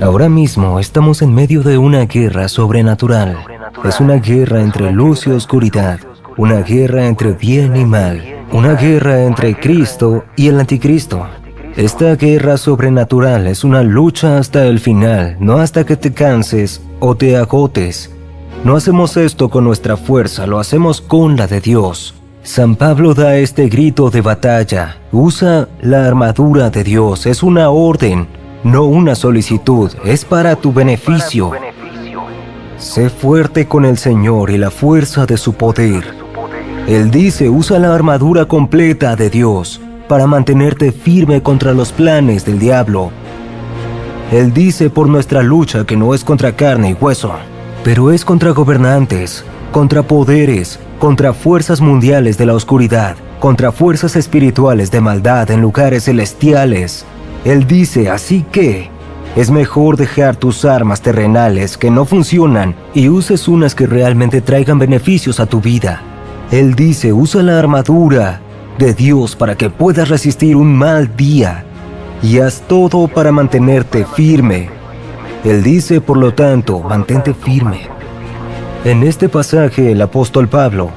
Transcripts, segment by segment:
Ahora mismo estamos en medio de una guerra sobrenatural. Es una guerra entre luz y oscuridad, una guerra entre bien y mal, una guerra entre Cristo y el anticristo. Esta guerra sobrenatural es una lucha hasta el final, no hasta que te canses o te agotes. No hacemos esto con nuestra fuerza, lo hacemos con la de Dios. San Pablo da este grito de batalla: usa la armadura de Dios, es una orden, no una solicitud, es para tu beneficio. Sé fuerte con el Señor y la fuerza de su poder. Él dice: usa la armadura completa de Dios para mantenerte firme contra los planes del diablo. Él dice: por nuestra lucha que no es contra carne y hueso, pero es contra gobernantes, contra poderes, contra fuerzas mundiales de la oscuridad, contra fuerzas espirituales de maldad en lugares celestiales. Él dice: así que es mejor dejar tus armas terrenales que no funcionan y uses unas que realmente traigan beneficios a tu vida. Él dice: usa la armadura de Dios para que puedas resistir un mal día y haz todo para mantenerte firme. Él dice, por lo tanto, mantente firme. En este pasaje, el apóstol Pablo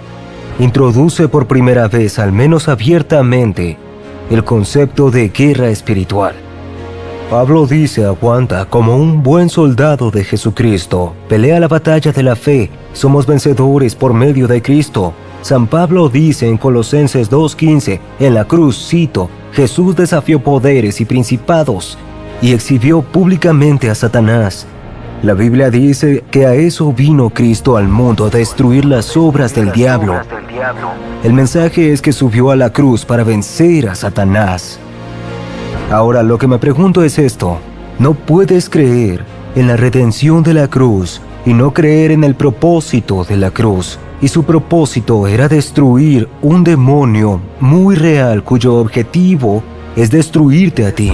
introduce por primera vez, al menos abiertamente, el concepto de guerra espiritual. Pablo dice: aguanta como un buen soldado de Jesucristo, pelea la batalla de la fe, somos vencedores por medio de Cristo. San Pablo dice en Colosenses 2:15, en la cruz, cito, Jesús desafió poderes y principados y exhibió públicamente a Satanás. La Biblia dice que a eso vino Cristo al mundo, a destruir las obras del diablo. El mensaje es que subió a la cruz para vencer a Satanás. Ahora, lo que me pregunto es esto: ¿no puedes creer en la redención de la cruz y no creer en el propósito de la cruz? Y su propósito era destruir un demonio muy real cuyo objetivo es destruirte a ti.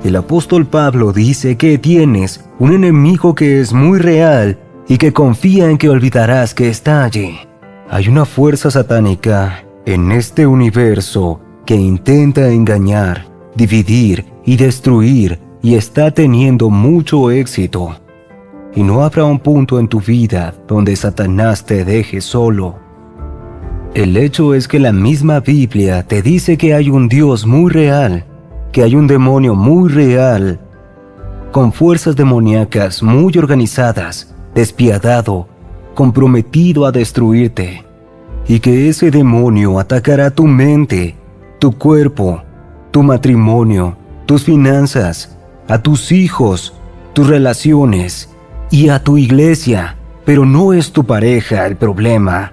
El apóstol Pablo dice que tienes un enemigo que es muy real y que confía en que olvidarás que está allí. Hay una fuerza satánica en este universo que intenta engañar, dividir y destruir y está teniendo mucho éxito. Y no habrá un punto en tu vida donde Satanás te deje solo. El hecho es que la misma Biblia te dice que hay un Dios muy real, que hay un demonio muy real, con fuerzas demoníacas muy organizadas, despiadado, comprometido a destruirte, y que ese demonio atacará tu mente, tu cuerpo, tu matrimonio, tus finanzas, a tus hijos, tus relaciones y a tu iglesia. Pero no es tu pareja el problema.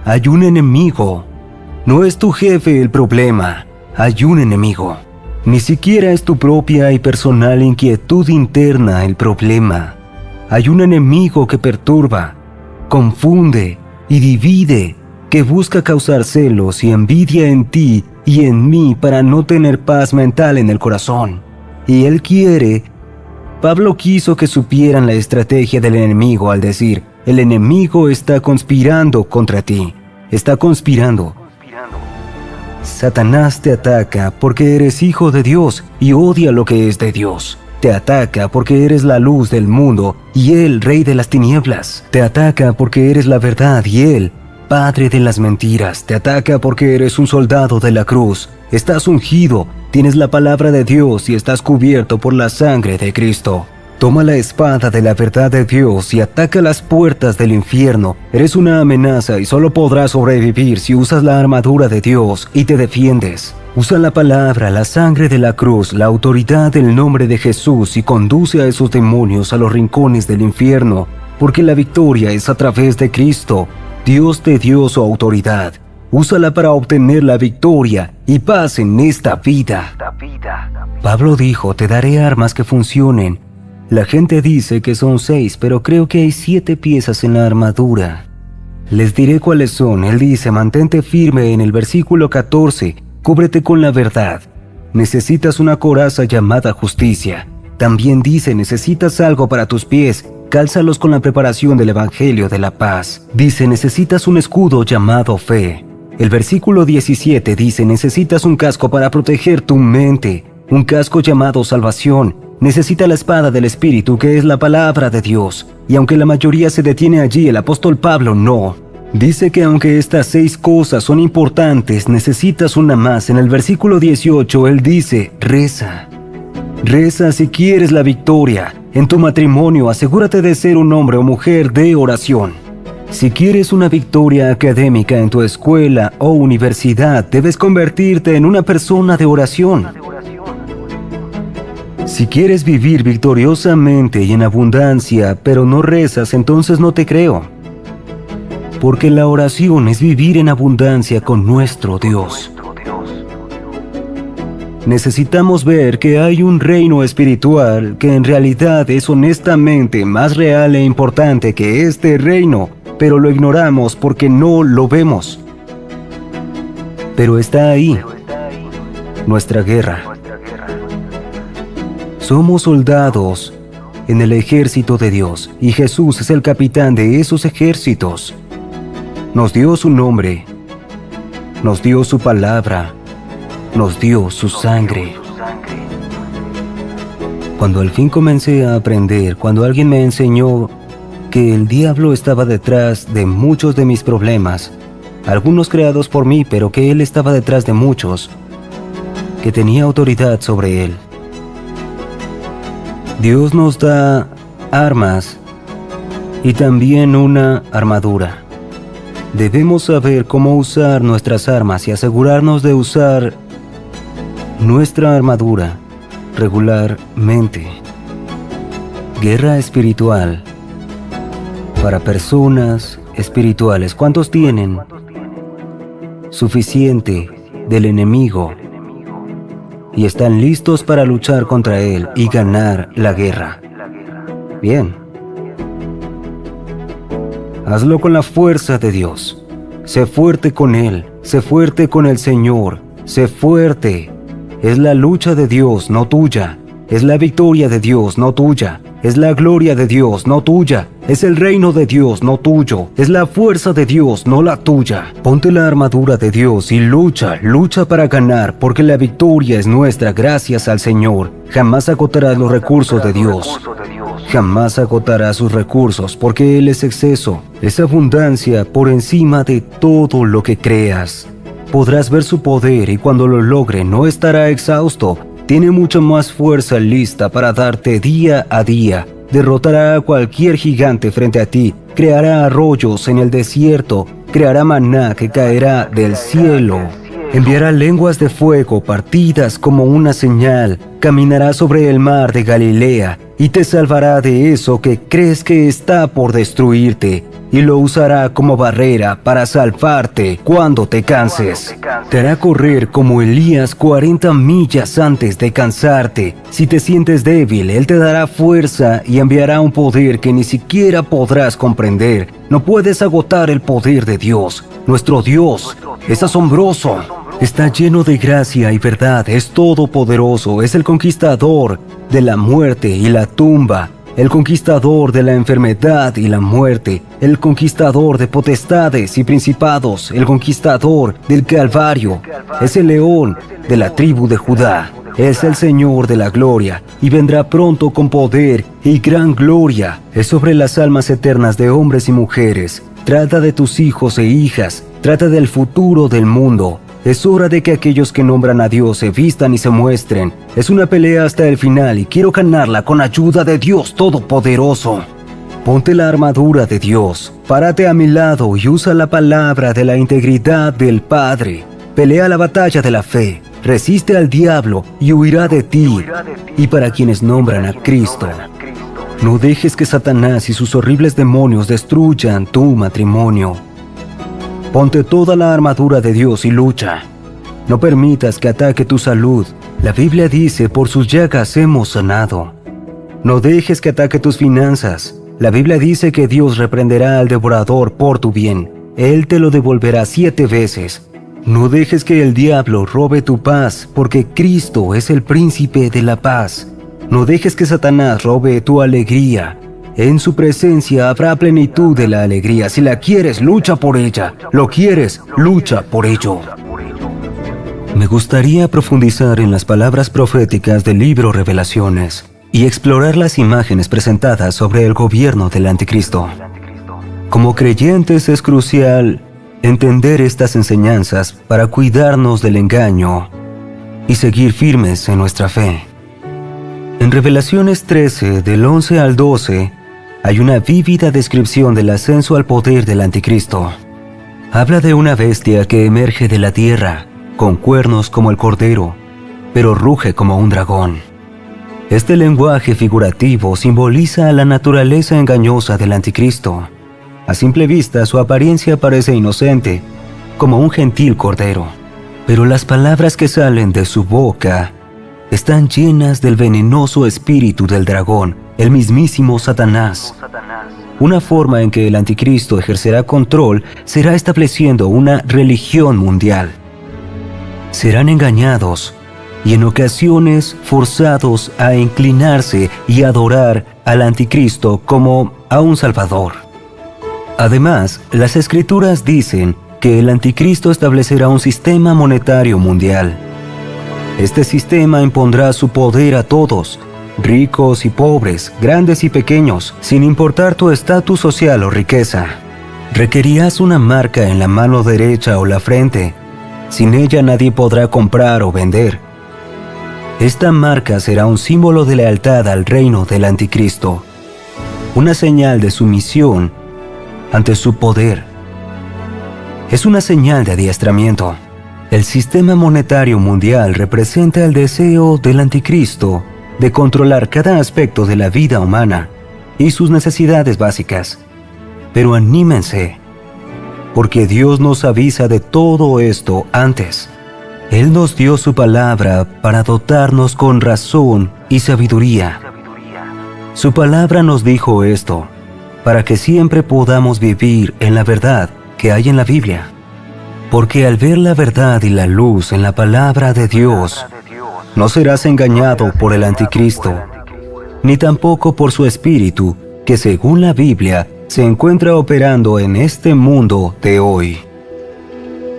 Hay un enemigo. No es tu jefe el problema. Hay un enemigo. Ni siquiera es tu propia y personal inquietud interna el problema. Hay un enemigo que perturba, confunde y divide, que busca causar celos y envidia en ti y en mí para no tener paz mental en el corazón. Y él quiere... Pablo quiso que supieran la estrategia del enemigo al decir: el enemigo está conspirando contra ti. Está conspirando. Satanás te ataca porque eres hijo de Dios y odia lo que es de Dios. Te ataca porque eres la luz del mundo y él, rey de las tinieblas. Te ataca porque eres la verdad y él, padre de las mentiras. Te ataca porque eres un soldado de la cruz. Estás ungido, tienes la palabra de Dios y estás cubierto por la sangre de Cristo. Toma la espada de la verdad de Dios y ataca las puertas del infierno. Eres una amenaza y solo podrás sobrevivir si usas la armadura de Dios y te defiendes. Usa la palabra, la sangre de la cruz, la autoridad del nombre de Jesús y conduce a esos demonios a los rincones del infierno, porque la victoria es a través de Cristo. Dios te dio su autoridad. Úsala para obtener la victoria y paz en esta vida. Pablo dijo: te daré armas que funcionen. La gente dice que son 6, pero creo que hay 7 piezas en la armadura. Les diré cuáles son. Él dice: mantente firme en el versículo 14, cúbrete con la verdad. Necesitas una coraza llamada justicia. También dice: necesitas algo para tus pies, cálzalos con la preparación del evangelio de la paz. Dice: necesitas un escudo llamado fe. El versículo 17 dice: necesitas un casco para proteger tu mente, un casco llamado salvación, necesita la espada del Espíritu, que es la palabra de Dios. Y aunque la mayoría se detiene allí, el apóstol Pablo no. Dice que aunque estas 6 cosas son importantes, necesitas una más. En el versículo 18, él dice, reza. Reza si quieres la victoria. En tu matrimonio, asegúrate de ser un hombre o mujer de oración. Si quieres una victoria académica en tu escuela o universidad, debes convertirte en una persona de oración. Si quieres vivir victoriosamente y en abundancia, pero no rezas, entonces no te creo. Porque la oración es vivir en abundancia con nuestro Dios. Necesitamos ver que hay un reino espiritual que en realidad es honestamente más real e importante que este reino, pero lo ignoramos porque no lo vemos. Pero está ahí, nuestra guerra. Somos soldados en el ejército de Dios y Jesús es el capitán de esos ejércitos. Nos dio su nombre, nos dio su palabra, nos dio su sangre. Cuando al fin comencé a aprender, cuando alguien me enseñó que el diablo estaba detrás de muchos de mis problemas, algunos creados por mí, pero que él estaba detrás de muchos, que tenía autoridad sobre él. Dios nos da armas y también una armadura. Debemos saber cómo usar nuestras armas y asegurarnos de usar nuestra armadura regularmente. Guerra espiritual para personas espirituales. ¿Cuántos tienen suficiente del enemigo y están listos para luchar contra él y ganar la guerra? Bien. Hazlo con la fuerza de Dios. Sé fuerte con Él. Sé fuerte con el Señor. Sé fuerte. Es la lucha de Dios, no tuya. Es la victoria de Dios, no tuya. Es la gloria de Dios, no tuya. Es el reino de Dios, no tuyo. Es la fuerza de Dios, no la tuya. Ponte la armadura de Dios y lucha, lucha para ganar, porque la victoria es nuestra gracias al Señor. Jamás agotarás los recursos de Dios. Jamás agotará sus recursos, porque Él es exceso, es abundancia por encima de todo lo que creas. Podrás ver su poder y cuando lo logre no estará exhausto. Tiene mucha más fuerza lista para darte día a día. Derrotará a cualquier gigante frente a ti, creará arroyos en el desierto, creará maná que caerá del cielo. Enviará lenguas de fuego partidas como una señal, caminará sobre el mar de Galilea y te salvará de eso que crees que está por destruirte y lo usará como barrera para salvarte cuando te canses. Te hará correr como Elías 40 millas antes de cansarte. Si te sientes débil, Él te dará fuerza y enviará un poder que ni siquiera podrás comprender. No puedes agotar el poder de Dios. Nuestro Dios es asombroso. Está lleno de gracia y verdad, es todopoderoso, es el conquistador de la muerte y la tumba, el conquistador de la enfermedad y la muerte, el conquistador de potestades y principados, el conquistador del Calvario, es el león de la tribu de Judá, es el Señor de la gloria y vendrá pronto con poder y gran gloria, es sobre las almas eternas de hombres y mujeres, trata de tus hijos e hijas, trata del futuro del mundo. Es hora de que aquellos que nombran a Dios se vistan y se muestren. Es una pelea hasta el final y quiero ganarla con ayuda de Dios Todopoderoso. Ponte la armadura de Dios, párate a mi lado y usa la palabra de la integridad del Padre. Pelea la batalla de la fe, resiste al diablo y huirá de ti. Y para quienes nombran a Cristo, no dejes que Satanás y sus horribles demonios destruyan tu matrimonio. Ponte toda la armadura de Dios y lucha. No permitas que ataque tu salud. La Biblia dice, por sus llagas hemos sanado. No dejes que ataque tus finanzas. La Biblia dice que Dios reprenderá al devorador por tu bien. Él te lo devolverá 7 veces. No dejes que el diablo robe tu paz, porque Cristo es el príncipe de la paz. No dejes que Satanás robe tu alegría. En su presencia habrá plenitud de la alegría. Si la quieres, lucha por ella. Lo quieres, lucha por ello. Me gustaría profundizar en las palabras proféticas del libro Revelaciones. y explorar las imágenes presentadas sobre el gobierno del Anticristo. Como creyentes es crucial entender estas enseñanzas para cuidarnos del engaño y seguir firmes en nuestra fe. En Revelaciones 13, del 11 al 12, hay una vívida descripción del ascenso al poder del Anticristo. Habla de una bestia que emerge de la tierra, con cuernos como el cordero, pero ruge como un dragón. Este lenguaje figurativo simboliza a la naturaleza engañosa del Anticristo. A simple vista, su apariencia parece inocente, como un gentil cordero, pero las palabras que salen de su boca están llenas del venenoso espíritu del dragón, el mismísimo Satanás. Una forma en que el Anticristo ejercerá control será estableciendo una religión mundial. Serán engañados y en ocasiones forzados a inclinarse y adorar al Anticristo como a un Salvador. Además, las Escrituras dicen que el Anticristo establecerá un sistema monetario mundial. Este sistema impondrá su poder a todos, ricos y pobres, grandes y pequeños, sin importar tu estatus social o riqueza. Requerirás una marca en la mano derecha o la frente. Sin ella nadie podrá comprar o vender. Esta marca será un símbolo de lealtad al reino del Anticristo, una señal de sumisión ante su poder. Es una señal de adiestramiento. El sistema monetario mundial representa el deseo del Anticristo de controlar cada aspecto de la vida humana y sus necesidades básicas. Pero anímense, porque Dios nos avisa de todo esto antes. Él nos dio su palabra para dotarnos con razón y sabiduría. Su palabra nos dijo esto, para que siempre podamos vivir en la verdad que hay en la Biblia. Porque al ver la verdad y la luz en la palabra de Dios, no serás engañado por el Anticristo, ni tampoco por su espíritu, que según la Biblia se encuentra operando en este mundo de hoy.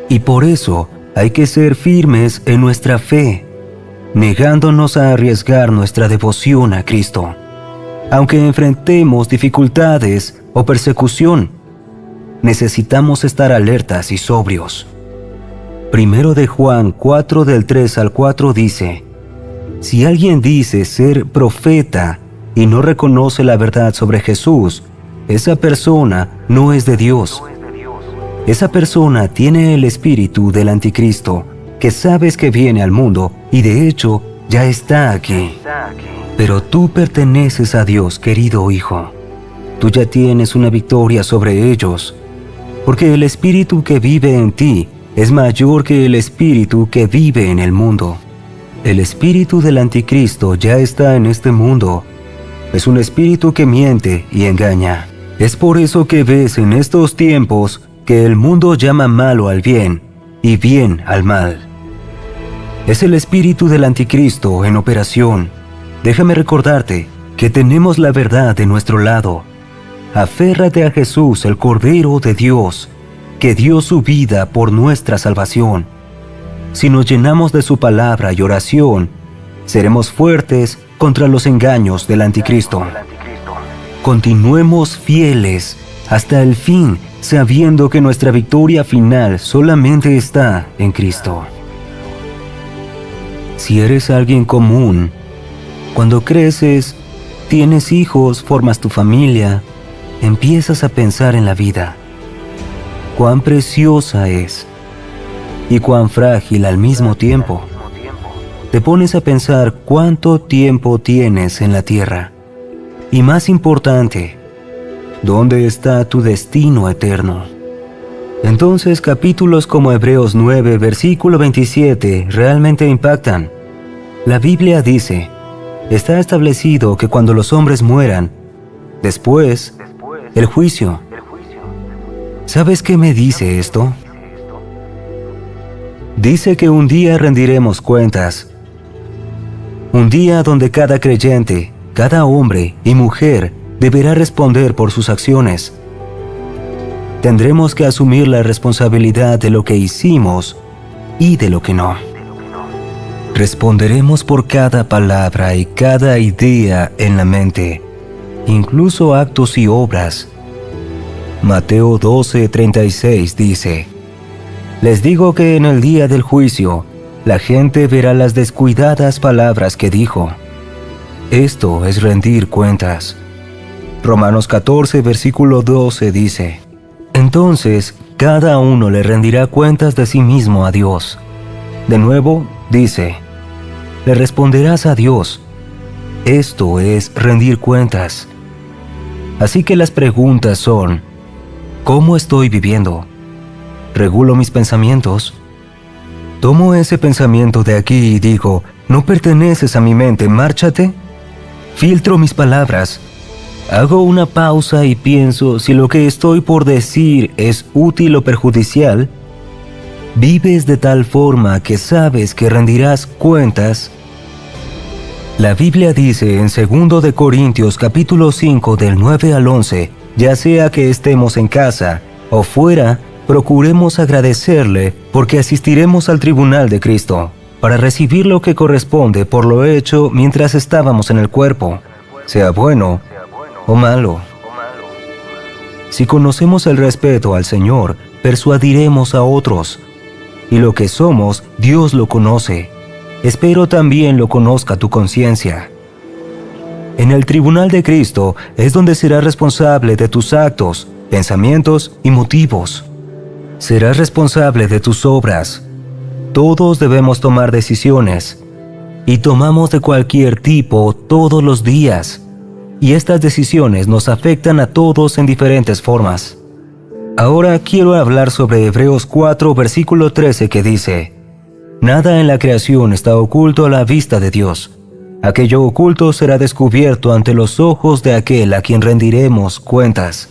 Y por eso hay que ser firmes en nuestra fe, negándonos a arriesgar nuestra devoción a Cristo, aunque enfrentemos dificultades o persecución. Necesitamos estar alertas y sobrios. Primero de Juan 4 del 3 al 4 dice: Si alguien dice ser profeta y no reconoce la verdad sobre Jesús, esa persona no es de Dios. Esa persona tiene el espíritu del Anticristo, que sabes que viene al mundo y de hecho ya está aquí. Pero tú perteneces a Dios, querido hijo. Tú ya tienes una victoria sobre ellos, porque el espíritu que vive en ti es mayor que el espíritu que vive en el mundo. El espíritu del Anticristo ya está en este mundo. Es un espíritu que miente y engaña. Es por eso que ves en estos tiempos que el mundo llama malo al bien y bien al mal. Es el espíritu del Anticristo en operación. Déjame recordarte que tenemos la verdad de nuestro lado. Aférrate a Jesús, el Cordero de Dios, que dio su vida por nuestra salvación. Si nos llenamos de su palabra y oración, seremos fuertes contra los engaños del Anticristo. Continuemos fieles hasta el fin, sabiendo que nuestra victoria final solamente está en Cristo. Si eres alguien común, cuando creces, tienes hijos, formas tu familia, empiezas a pensar en la vida. Cuán preciosa es y cuán frágil al mismo tiempo. Te pones a pensar cuánto tiempo tienes en la tierra. Y más importante, ¿dónde está tu destino eterno? Entonces capítulos como Hebreos 9, versículo 27 realmente impactan. La Biblia dice: está establecido que cuando los hombres mueran, después, el juicio. ¿Sabes qué me dice esto? Dice que un día rendiremos cuentas. Un día donde cada creyente, cada hombre y mujer deberá responder por sus acciones. Tendremos que asumir la responsabilidad de lo que hicimos y de lo que no. Responderemos por cada palabra y cada idea en la mente, incluso actos y obras. Mateo 12:36 dice: Les digo que en el día del juicio, la gente verá las descuidadas palabras que dijo. Esto es rendir cuentas. Romanos 14, versículo 12 dice: Entonces, cada uno le rendirá cuentas de sí mismo a Dios. De nuevo, dice: Le responderás a Dios. Esto es rendir cuentas. Así que las preguntas son: ¿cómo estoy viviendo? ¿Regulo mis pensamientos? ¿Tomo ese pensamiento de aquí y digo, no perteneces a mi mente, márchate? ¿Filtro mis palabras? ¿Hago una pausa y pienso si lo que estoy por decir es útil o perjudicial? ¿Vives de tal forma que sabes que rendirás cuentas? La Biblia dice en 2 de Corintios capítulo 5 del 9 al 11, ya sea que estemos en casa o fuera, procuremos agradecerle porque asistiremos al tribunal de Cristo, para recibir lo que corresponde por lo hecho mientras estábamos en el cuerpo, sea bueno o malo. Si conocemos el respeto al Señor, persuadiremos a otros. Y lo que somos, Dios lo conoce. Espero también lo conozca tu conciencia. En el tribunal de Cristo es donde serás responsable de tus actos, pensamientos y motivos. Serás responsable de tus obras. Todos debemos tomar decisiones. Y tomamos de cualquier tipo todos los días. Y estas decisiones nos afectan a todos en diferentes formas. Ahora quiero hablar sobre Hebreos 4, versículo 13 que dice: Nada en la creación está oculto a la vista de Dios. Aquello oculto será descubierto ante los ojos de aquel a quien rendiremos cuentas.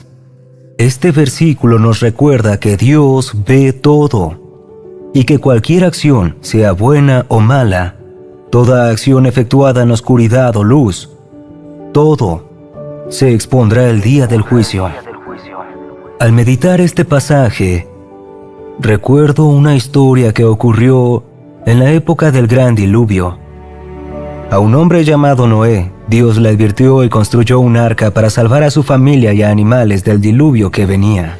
Este versículo nos recuerda que Dios ve todo y que cualquier acción, sea buena o mala, toda acción efectuada en oscuridad o luz, todo se expondrá el día del juicio. Al meditar este pasaje, recuerdo una historia que ocurrió en la época del gran diluvio. A un hombre llamado Noé, Dios le advirtió y construyó un arca para salvar a su familia y a animales del diluvio que venía.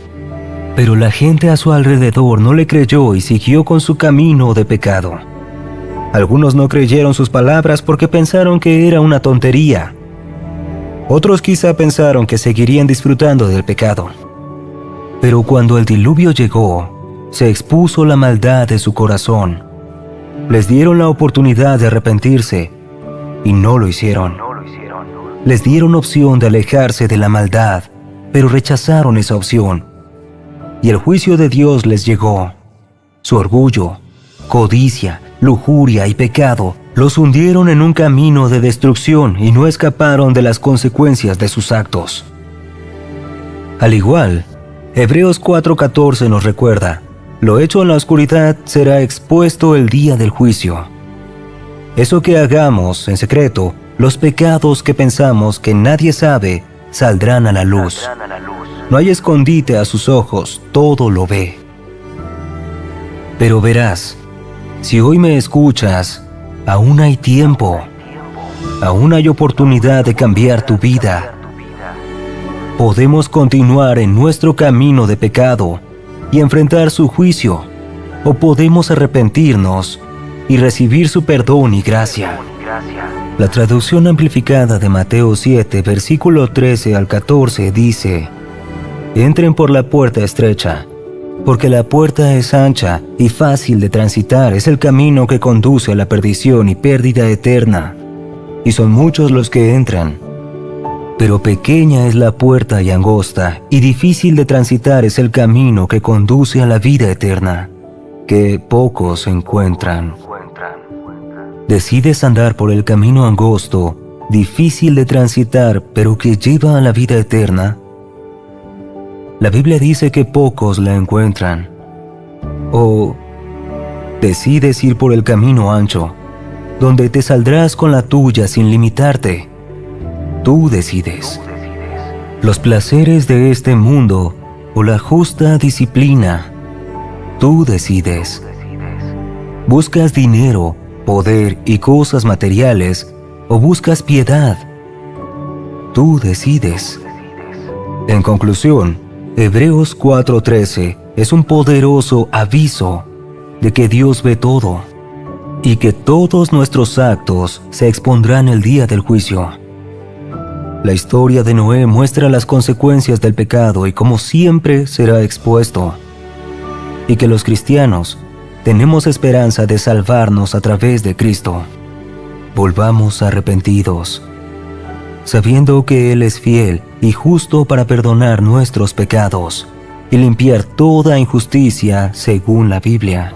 Pero la gente a su alrededor no le creyó y siguió con su camino de pecado. Algunos no creyeron sus palabras porque pensaron que era una tontería. Otros quizá pensaron que seguirían disfrutando del pecado. Pero cuando el diluvio llegó, se expuso la maldad de su corazón. Les dieron la oportunidad de arrepentirse y no lo hicieron. Les dieron opción de alejarse de la maldad, pero rechazaron esa opción. Y el juicio de Dios les llegó. Su orgullo, codicia, lujuria y pecado los hundieron en un camino de destrucción y no escaparon de las consecuencias de sus actos. Al igual, Hebreos 4:14 nos recuerda: lo hecho en la oscuridad será expuesto el día del juicio. Eso que hagamos en secreto, los pecados que pensamos que nadie sabe, saldrán a la luz. No hay escondite a sus ojos, todo lo ve. Pero verás, si hoy me escuchas, aún hay tiempo. Aún hay oportunidad de cambiar tu vida. Podemos continuar en nuestro camino de pecado y enfrentar su juicio, o podemos arrepentirnos y recibir su perdón y gracia. La traducción amplificada de Mateo 7, versículo 13 al 14 dice: Entren por la puerta estrecha, porque la puerta es ancha y fácil de transitar, es el camino que conduce a la perdición y pérdida eterna, y son muchos los que entran. Pero pequeña es la puerta y angosta, y difícil de transitar es el camino que conduce a la vida eterna, que pocos encuentran. ¿Decides andar por el camino angosto, difícil de transitar, pero que lleva a la vida eterna? La Biblia dice que pocos la encuentran. ¿O decides ir por el camino ancho, donde te saldrás con la tuya sin limitarte? Tú decides. Los placeres de este mundo o la justa disciplina. Tú decides. Buscas dinero, poder y cosas materiales o buscas piedad? Tú decides. En conclusión, Hebreos 4:13 es un poderoso aviso de que Dios ve todo y que todos nuestros actos se expondrán el día del juicio. La historia de Noé muestra las consecuencias del pecado y cómo siempre será expuesto, y que los cristianos tenemos esperanza de salvarnos a través de Cristo. Volvamos arrepentidos, sabiendo que Él es fiel y justo para perdonar nuestros pecados y limpiar toda injusticia según la Biblia.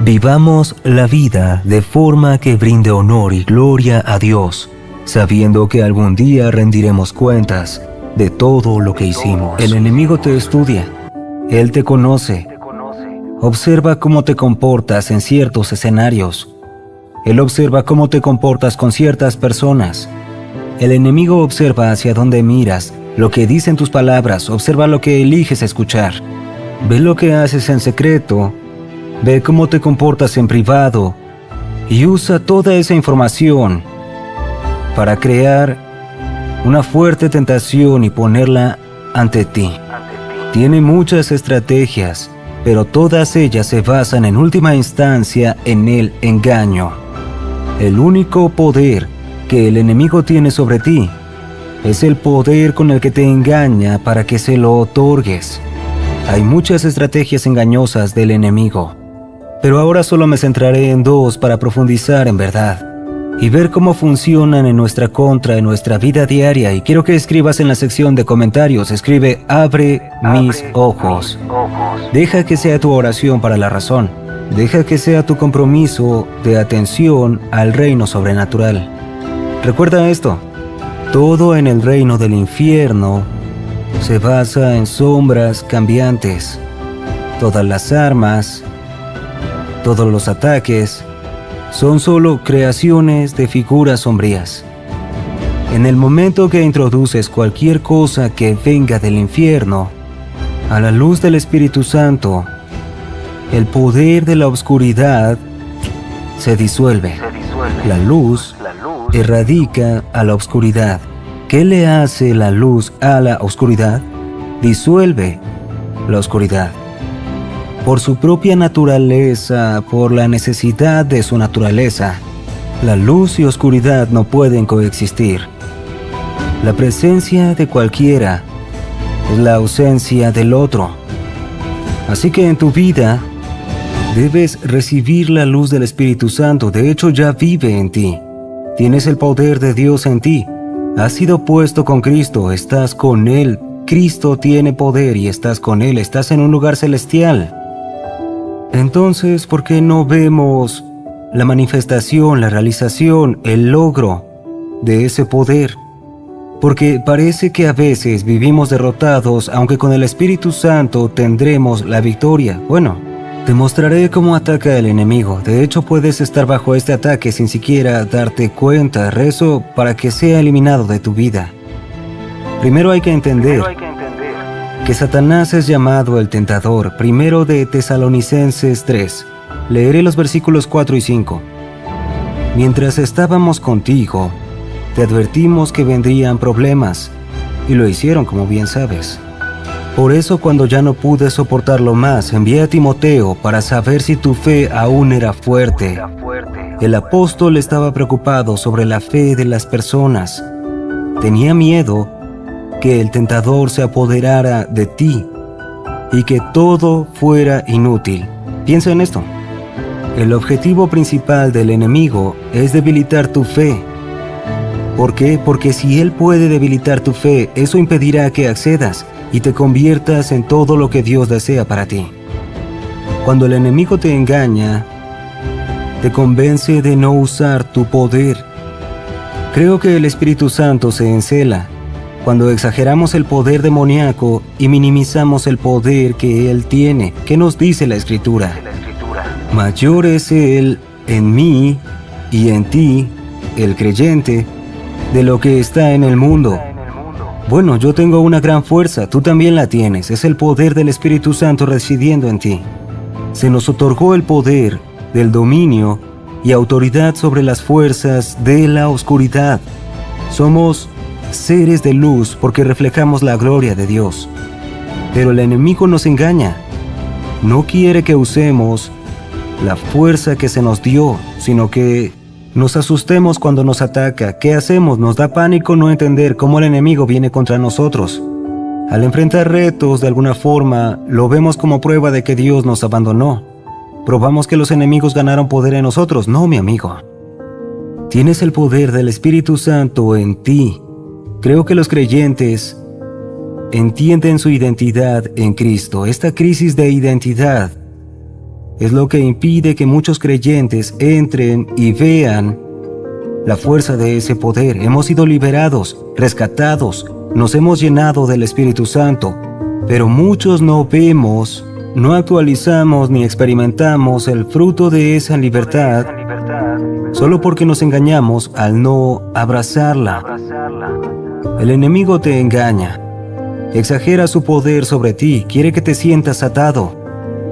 Vivamos la vida de forma que brinde honor y gloria a Dios, sabiendo que algún día rendiremos cuentas de todo lo que hicimos. El enemigo te estudia, él te conoce, observa cómo te comportas en ciertos escenarios, él observa cómo te comportas con ciertas personas. El enemigo observa hacia dónde miras, lo que dicen tus palabras, observa lo que eliges escuchar, ve lo que haces en secreto, ve cómo te comportas en privado y usa toda esa información para crear una fuerte tentación y ponerla ante ti. Tiene muchas estrategias, pero todas ellas se basan en última instancia en el engaño. El único poder que el enemigo tiene sobre ti es el poder con el que te engaña para que se lo otorgues. Hay muchas estrategias engañosas del enemigo, pero ahora solo me centraré en dos para profundizar en verdad y ver cómo funcionan en nuestra contra en nuestra vida diaria. Y quiero que escribas en la sección de comentarios, escribe abre mis ojos. Deja que sea tu oración para la razón. Deja que sea tu compromiso de atención al reino sobrenatural. Recuerda esto, todo en el reino del infierno se basa en sombras cambiantes. Todas las armas, todos los ataques, son solo creaciones de figuras sombrías. En el momento que introduces cualquier cosa que venga del infierno, a la luz del Espíritu Santo, el poder de la oscuridad se disuelve. La luz erradica a la oscuridad. ¿Qué le hace la luz a la oscuridad? Disuelve la oscuridad. Por su propia naturaleza, por la necesidad de su naturaleza, la luz y oscuridad no pueden coexistir. La presencia de cualquiera es la ausencia del otro. Así que en tu vida debes recibir la luz del Espíritu Santo. De hecho, ya vive en ti. Tienes el poder de Dios en ti. Has sido puesto con Cristo, estás con Él. Cristo tiene poder y estás con Él, estás en un lugar celestial. Entonces, ¿por qué no vemos la manifestación, la realización, el logro de ese poder? Porque parece que a veces vivimos derrotados, aunque con el Espíritu Santo tendremos la victoria. Bueno, te mostraré cómo ataca el enemigo. De hecho, puedes estar bajo este ataque sin siquiera darte cuenta. Rezo para que sea eliminado de tu vida. Primero hay que entender que Satanás es llamado el tentador. Primero de Tesalonicenses 3. Leeré los versículos 4 y 5. Mientras estábamos contigo, te advertimos que vendrían problemas, y lo hicieron, como bien sabes. Por eso, cuando ya no pude soportarlo más, envié a Timoteo para saber si tu fe aún era fuerte. El apóstol estaba preocupado sobre la fe de las personas. Tenía miedo que el tentador se apoderara de ti y que todo fuera inútil. Piensa en esto. El objetivo principal del enemigo es debilitar tu fe. ¿Por qué? Porque si él puede debilitar tu fe, eso impedirá que accedas y te conviertas en todo lo que Dios desea para ti. Cuando el enemigo te engaña, te convence de no usar tu poder. Creo que el Espíritu Santo se encela cuando exageramos el poder demoníaco y minimizamos el poder que Él tiene. ¿Qué nos dice la Escritura? Mayor es Él en mí y en ti, el creyente, de lo que está en el mundo. Bueno, yo tengo una gran fuerza, tú también la tienes. Es el poder del Espíritu Santo residiendo en ti. Se nos otorgó el poder del dominio y autoridad sobre las fuerzas de la oscuridad. Somos seres de luz porque reflejamos la gloria de Dios. Pero el enemigo nos engaña. No quiere que usemos la fuerza que se nos dio, sino que nos asustemos cuando nos ataca. ¿Qué hacemos? Nos da pánico no entender cómo el enemigo viene contra nosotros. Al enfrentar retos de alguna forma, lo vemos como prueba de que Dios nos abandonó. Probamos que los enemigos ganaron poder en nosotros. No, mi amigo. Tienes el poder del Espíritu Santo en ti. Creo que los creyentes entienden su identidad en Cristo. Esta crisis de identidad es lo que impide que muchos creyentes entren y vean la fuerza de ese poder. Hemos sido liberados, rescatados, nos hemos llenado del Espíritu Santo, pero muchos no vemos, no actualizamos ni experimentamos el fruto de esa libertad solo porque nos engañamos al no abrazarla. El enemigo te engaña, exagera su poder sobre ti, quiere que te sientas atado,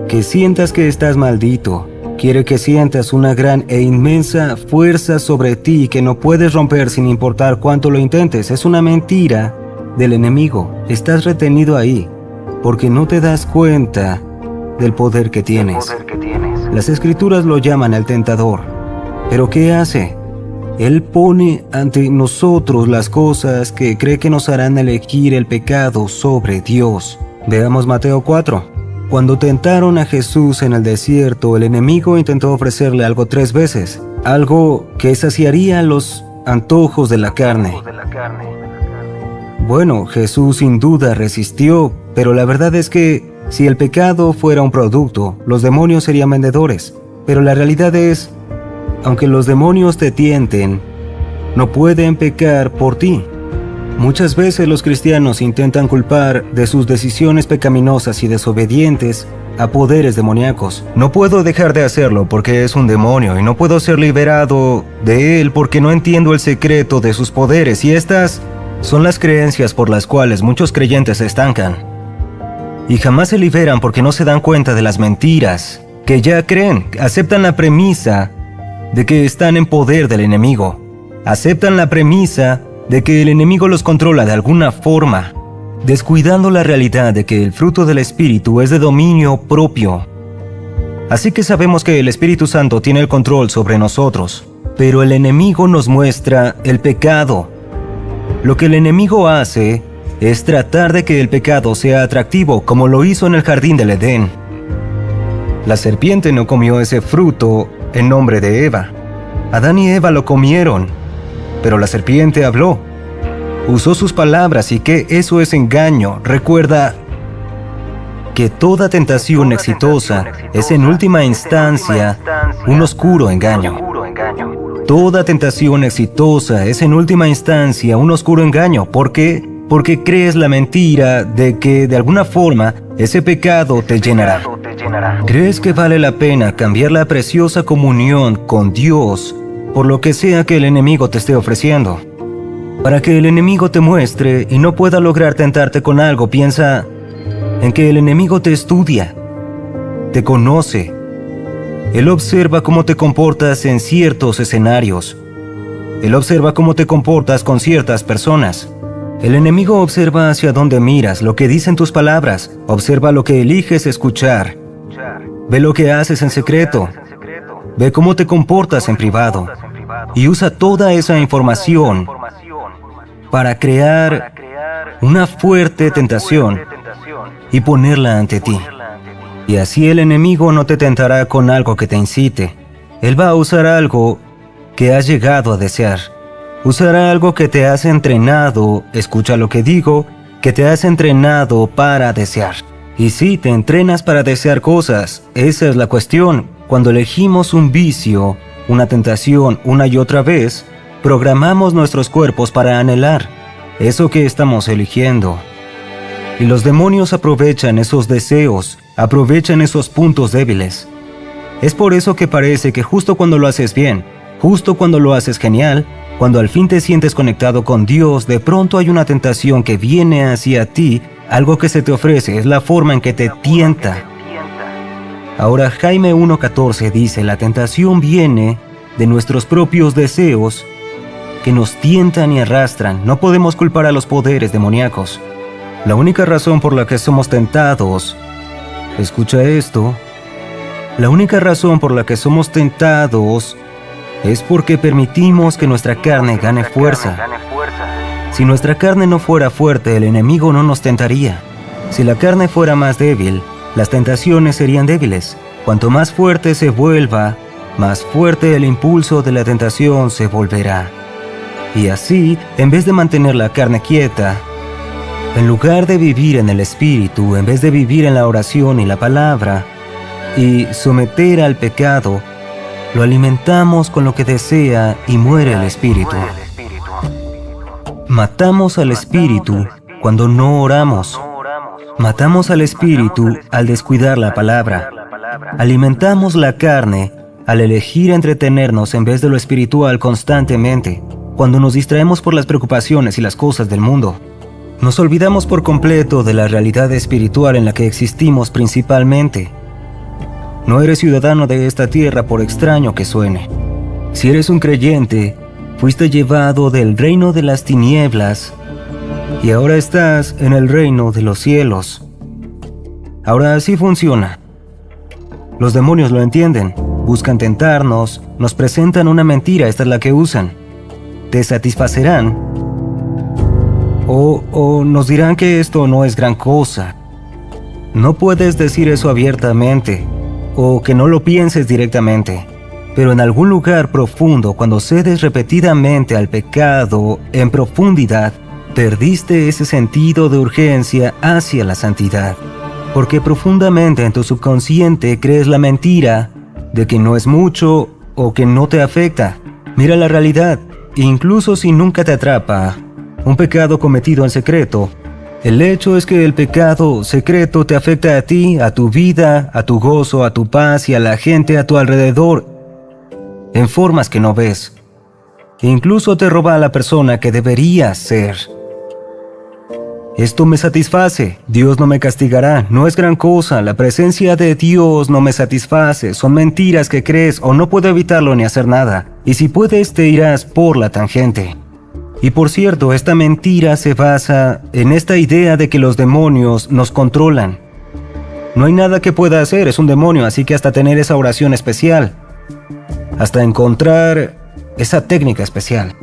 que sientas que estás maldito, quiere que sientas una gran e inmensa fuerza sobre ti que no puedes romper sin importar cuánto lo intentes. Es una mentira del enemigo. Estás retenido ahí porque no te das cuenta del poder que tienes. Las escrituras lo llaman el tentador. ¿Pero qué hace? Él pone ante nosotros las cosas que cree que nos harán elegir el pecado sobre Dios. Veamos Mateo 4. Cuando tentaron a Jesús en el desierto, el enemigo intentó ofrecerle algo 3 veces, algo que saciaría los antojos de la carne. Bueno, Jesús sin duda resistió, pero la verdad es que si el pecado fuera un producto, los demonios serían vendedores. Pero la realidad es, aunque los demonios te tienten, no pueden pecar por ti. Muchas veces los cristianos intentan culpar de sus decisiones pecaminosas y desobedientes a poderes demoníacos. No puedo dejar de hacerlo porque es un demonio y no puedo ser liberado de él porque no entiendo el secreto de sus poderes, y estas son las creencias por las cuales muchos creyentes se estancan. Y jamás se liberan porque no se dan cuenta de las mentiras que ya creen. Aceptan la premisa de que están en poder del enemigo. Aceptan la premisa de que el enemigo los controla de alguna forma, descuidando la realidad de que el fruto del Espíritu es de dominio propio. Así que sabemos que el Espíritu Santo tiene el control sobre nosotros, pero el enemigo nos muestra el pecado. Lo que el enemigo hace es tratar de que el pecado sea atractivo, como lo hizo en el jardín del Edén. La serpiente no comió ese fruto en nombre de Eva. Adán y Eva lo comieron, pero la serpiente habló, usó sus palabras, y que eso es engaño. Recuerda que toda tentación exitosa es en última instancia un oscuro engaño. Toda tentación exitosa es en última instancia un oscuro engaño. ¿Por qué? Porque crees la mentira de que de alguna forma ese pecado te llenará. Crees que vale la pena cambiar la preciosa comunión con Dios por lo que sea que el enemigo te esté ofreciendo. Para que el enemigo te muestre y no pueda lograr tentarte con algo, piensa en que el enemigo te estudia, te conoce. Él observa cómo te comportas en ciertos escenarios. Él observa cómo te comportas con ciertas personas. El enemigo observa hacia dónde miras, lo que dicen tus palabras, observa lo que eliges escuchar. Ve lo que haces en secreto. Ve cómo te comportas en privado y usa toda esa información para crear una fuerte tentación y ponerla ante ti. Y así el enemigo no te tentará con algo que te incite. Él va a usar algo que has llegado a desear. Usará algo que te has entrenado, escucha lo que digo, que te has entrenado para desear. Y sí, te entrenas para desear cosas. Esa es la cuestión. Cuando elegimos un vicio, una tentación una y otra vez, programamos nuestros cuerpos para anhelar eso que estamos eligiendo. Y los demonios aprovechan esos deseos, aprovechan esos puntos débiles. Es por eso que parece que justo cuando lo haces bien, justo cuando lo haces genial, cuando al fin te sientes conectado con Dios, de pronto hay una tentación que viene hacia ti, algo que se te ofrece, es la forma en que te tienta. Ahora Jaime 1:14 dice, la tentación viene de nuestros propios deseos que nos tientan y arrastran. No podemos culpar a los poderes demoníacos. La única razón por la que somos tentados, escucha esto, la única razón por la que somos tentados es porque permitimos que nuestra carne gane fuerza. Si nuestra carne no fuera fuerte, el enemigo no nos tentaría. Si la carne fuera más débil, las tentaciones serían débiles. Cuanto más fuerte se vuelva, más fuerte el impulso de la tentación se volverá. Y así, en vez de mantener la carne quieta, en lugar de vivir en el Espíritu, en vez de vivir en la oración y la palabra, y someter al pecado, lo alimentamos con lo que desea y muere el Espíritu. Matamos al Espíritu cuando no oramos. Matamos al Espíritu al descuidar la palabra. Alimentamos la carne al elegir entretenernos en vez de lo espiritual constantemente, cuando nos distraemos por las preocupaciones y las cosas del mundo. Nos olvidamos por completo de la realidad espiritual en la que existimos principalmente. No eres ciudadano de esta tierra por extraño que suene. Si eres un creyente, fuiste llevado del reino de las tinieblas y ahora estás en el reino de los cielos. Ahora así funciona. Los demonios lo entienden, buscan tentarnos, nos presentan una mentira, esta es la que usan. Te satisfacerán o nos dirán que esto no es gran cosa. No puedes decir eso abiertamente o que no lo pienses directamente, pero en algún lugar profundo, cuando cedes repetidamente al pecado en profundidad, perdiste ese sentido de urgencia hacia la santidad, porque profundamente en tu subconsciente crees la mentira de que no es mucho o que no te afecta. Mira la realidad, incluso si nunca te atrapa un pecado cometido en secreto, el hecho es que el pecado secreto te afecta a ti, a tu vida, a tu gozo, a tu paz y a la gente a tu alrededor, en formas que no ves. Incluso te roba a la persona que deberías ser. Esto me satisface, Dios no me castigará, no es gran cosa, la presencia de Dios no me satisface, son mentiras que crees o no puedo evitarlo ni hacer nada, y si puedes te irás por la tangente. Y por cierto, esta mentira se basa en esta idea de que los demonios nos controlan. No hay nada que pueda hacer, es un demonio, así que hasta tener esa oración especial, hasta encontrar esa técnica especial,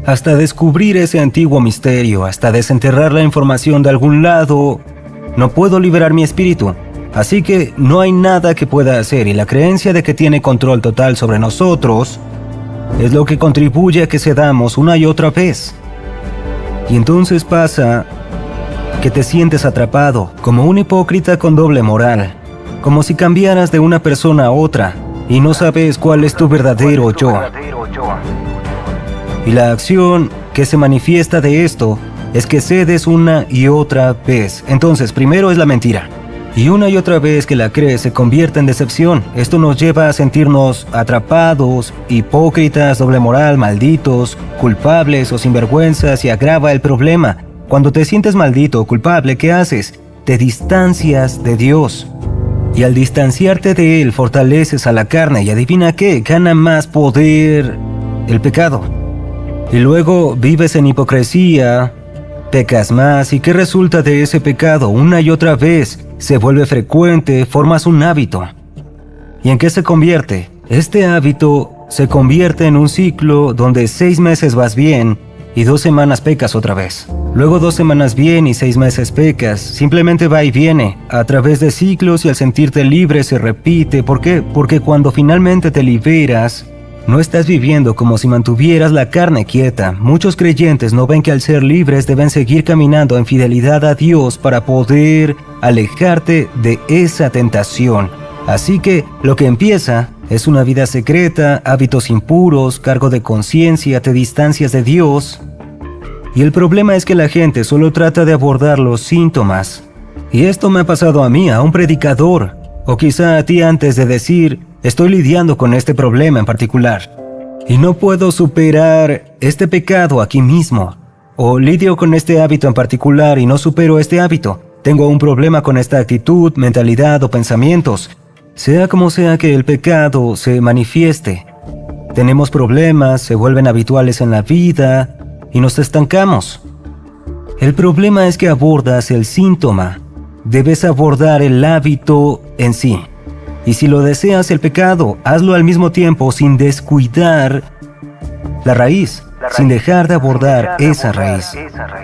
hasta descubrir ese antiguo misterio, hasta desenterrar la información de algún lado, no puedo liberar mi espíritu. Así que no hay nada que pueda hacer y la creencia de que tiene control total sobre nosotros es lo que contribuye a que cedamos una y otra vez. Y entonces pasa que te sientes atrapado, como un hipócrita con doble moral, como si cambiaras de una persona a otra y no sabes cuál es tu verdadero yo. Y la acción que se manifiesta de esto es que cedes una y otra vez. Entonces, primero es la mentira. Y una y otra vez que la crees se convierte en decepción. Esto nos lleva a sentirnos atrapados, hipócritas, doble moral, malditos, culpables o sinvergüenzas y agrava el problema. Cuando te sientes maldito o culpable, ¿qué haces? Te distancias de Dios. Y al distanciarte de Él fortaleces a la carne y adivina qué, gana más poder el pecado. Y luego vives en hipocresía, pecas más y ¿qué resulta de ese pecado? Una y otra vez se vuelve frecuente, formas un hábito. ¿Y en qué se convierte? Este hábito se convierte en un ciclo donde 6 meses vas bien y 2 semanas pecas otra vez. Luego 2 semanas bien y 6 meses pecas. Simplemente va y viene a través de ciclos y al sentirte libre se repite. ¿Por qué? Porque cuando finalmente te liberas, no estás viviendo como si mantuvieras la carne quieta. Muchos creyentes no ven que al ser libres deben seguir caminando en fidelidad a Dios para poder alejarte de esa tentación. Así que lo que empieza es una vida secreta, hábitos impuros, cargo de conciencia, te distancias de Dios. Y el problema es que la gente solo trata de abordar los síntomas. Y esto me ha pasado a mí, a un predicador, o quizá a ti antes de decir, estoy lidiando con este problema en particular y no puedo superar este pecado aquí mismo. O lidio con este hábito en particular y no supero este hábito. Tengo un problema con esta actitud, mentalidad o pensamientos. Sea como sea que el pecado se manifieste, Tenemos problemas, se vuelven habituales en la vida y nos estancamos. El problema es que abordas el síntoma. Debes abordar el hábito en sí. Y si lo deseas el pecado, hazlo al mismo tiempo sin descuidar la raíz, sin dejar de abordar esa raíz.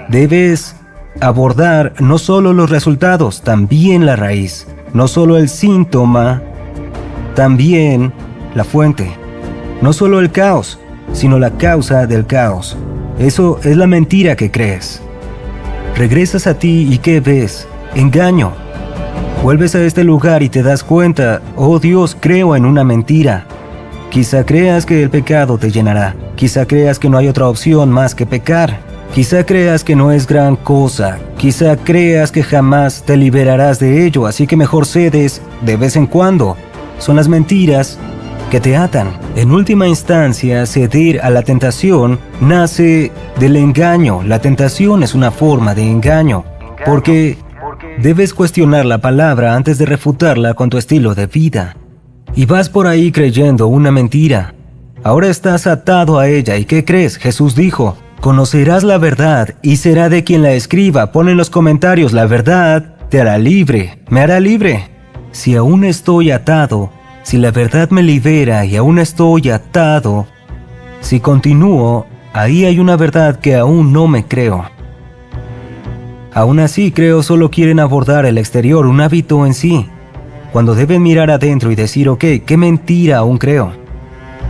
Debes abordar no solo los resultados, también la raíz. No solo el síntoma, también la fuente. No solo el caos, sino la causa del caos. Eso es la mentira que crees. Regresas a ti y ¿qué ves? Engaño. Vuelves a este lugar y te das cuenta, oh Dios, creo en una mentira. Quizá creas que el pecado te llenará. Quizá creas que no hay otra opción más que pecar. Quizá creas que no es gran cosa. Quizá creas que jamás te liberarás de ello, así que mejor cedes de vez en cuando. Son las mentiras que te atan. En última instancia, ceder a la tentación nace del engaño. La tentación es una forma de engaño, porque debes cuestionar la palabra antes de refutarla con tu estilo de vida. Y vas por ahí creyendo una mentira. Ahora estás atado a ella, ¿y qué crees? Jesús dijo, conocerás la verdad y será de quien la escriba. Pon en los comentarios, la verdad te hará libre, me hará libre. Si aún estoy atado, si la verdad me libera y aún estoy atado, si continúo, ahí hay una verdad que aún no me creo. Aún así, creo solo quieren abordar el exterior, un hábito en sí, cuando deben mirar adentro y decir, ok, ¿qué mentira aún creo?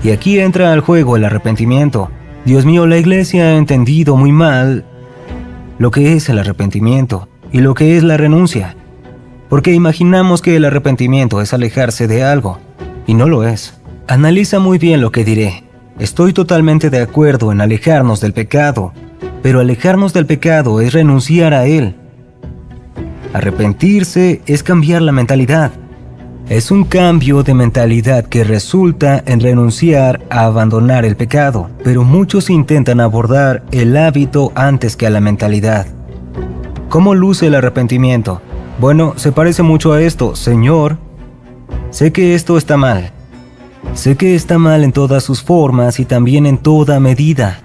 Y aquí entra al juego el arrepentimiento. Dios mío, la iglesia ha entendido muy mal lo que es el arrepentimiento y lo que es la renuncia. Porque imaginamos que el arrepentimiento es alejarse de algo, y no lo es. Analiza muy bien lo que diré. Estoy totalmente de acuerdo en alejarnos del pecado, pero alejarnos del pecado es renunciar a él. Arrepentirse es cambiar la mentalidad. Es un cambio de mentalidad que resulta en renunciar a abandonar el pecado, pero muchos intentan abordar el hábito antes que a la mentalidad. ¿Cómo luce el arrepentimiento? Bueno, se parece mucho a esto. Señor, sé que esto está mal. Sé que está mal en todas sus formas y también en toda medida.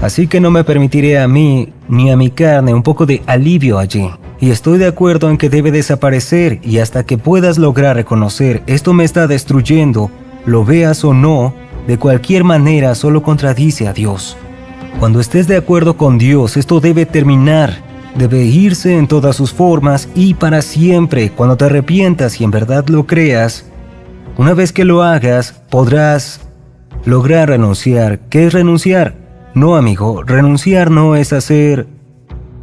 Así que no me permitiré a mí ni a mi carne un poco de alivio allí. Y estoy de acuerdo en que debe desaparecer y hasta que puedas lograr reconocer esto me está destruyendo, lo veas o no, de cualquier manera solo contradice a Dios. Cuando estés de acuerdo con Dios, esto debe terminar. Debe irse en todas sus formas y para siempre. Cuando te arrepientas y en verdad lo creas, una vez que lo hagas, podrás lograr renunciar. ¿Qué es renunciar? No, amigo, renunciar no es hacer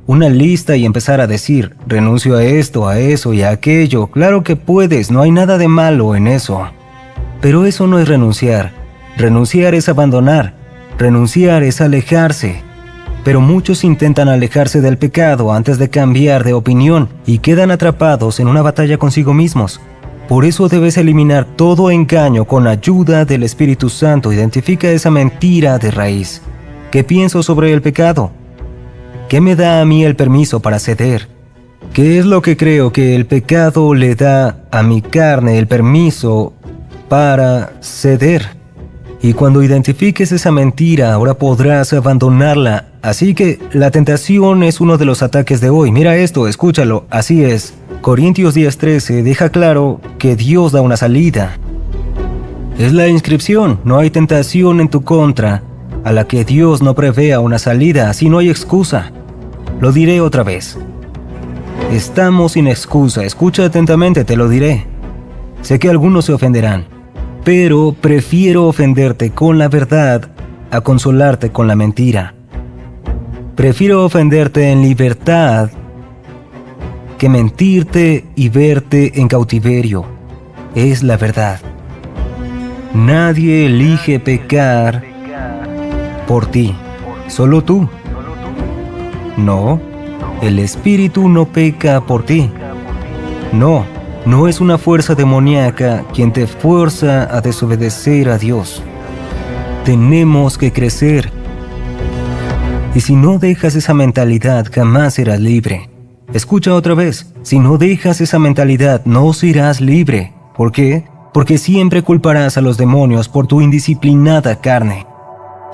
una lista y empezar a decir, renuncio a esto, a eso y a aquello. Claro que puedes, no hay nada de malo en eso. Pero eso no es renunciar. Renunciar es abandonar. Renunciar es alejarse. Pero muchos intentan alejarse del pecado antes de cambiar de opinión y quedan atrapados en una batalla consigo mismos. Por eso debes eliminar todo engaño con ayuda del Espíritu Santo. Identifica esa mentira de raíz. ¿Qué pienso sobre el pecado? ¿Qué me da a mí el permiso para ceder? ¿Qué es lo que creo que el pecado le da a mi carne el permiso para ceder? Y cuando identifiques esa mentira, ahora podrás abandonarla. Así que la tentación es uno de los ataques de hoy. Mira esto, escúchalo, así es. Corintios 10:13 deja claro que Dios da una salida. Es la inscripción, no hay tentación en tu contra a la que Dios no prevea una salida, así no hay excusa. Lo diré otra vez. Estamos sin excusa, escucha atentamente, te lo diré. Sé que algunos se ofenderán, pero prefiero ofenderte con la verdad a consolarte con la mentira. Prefiero ofenderte en libertad que mentirte y verte en cautiverio. Es la verdad. Nadie elige pecar por ti, solo tú. No, el Espíritu no peca por ti. No es una fuerza demoníaca quien te fuerza a desobedecer a Dios. Tenemos que crecer. Y si no dejas esa mentalidad, jamás serás libre. Escucha otra vez, si no dejas esa mentalidad, no serás libre. ¿Por qué? porque siempre culparás a los demonios por tu indisciplinada carne.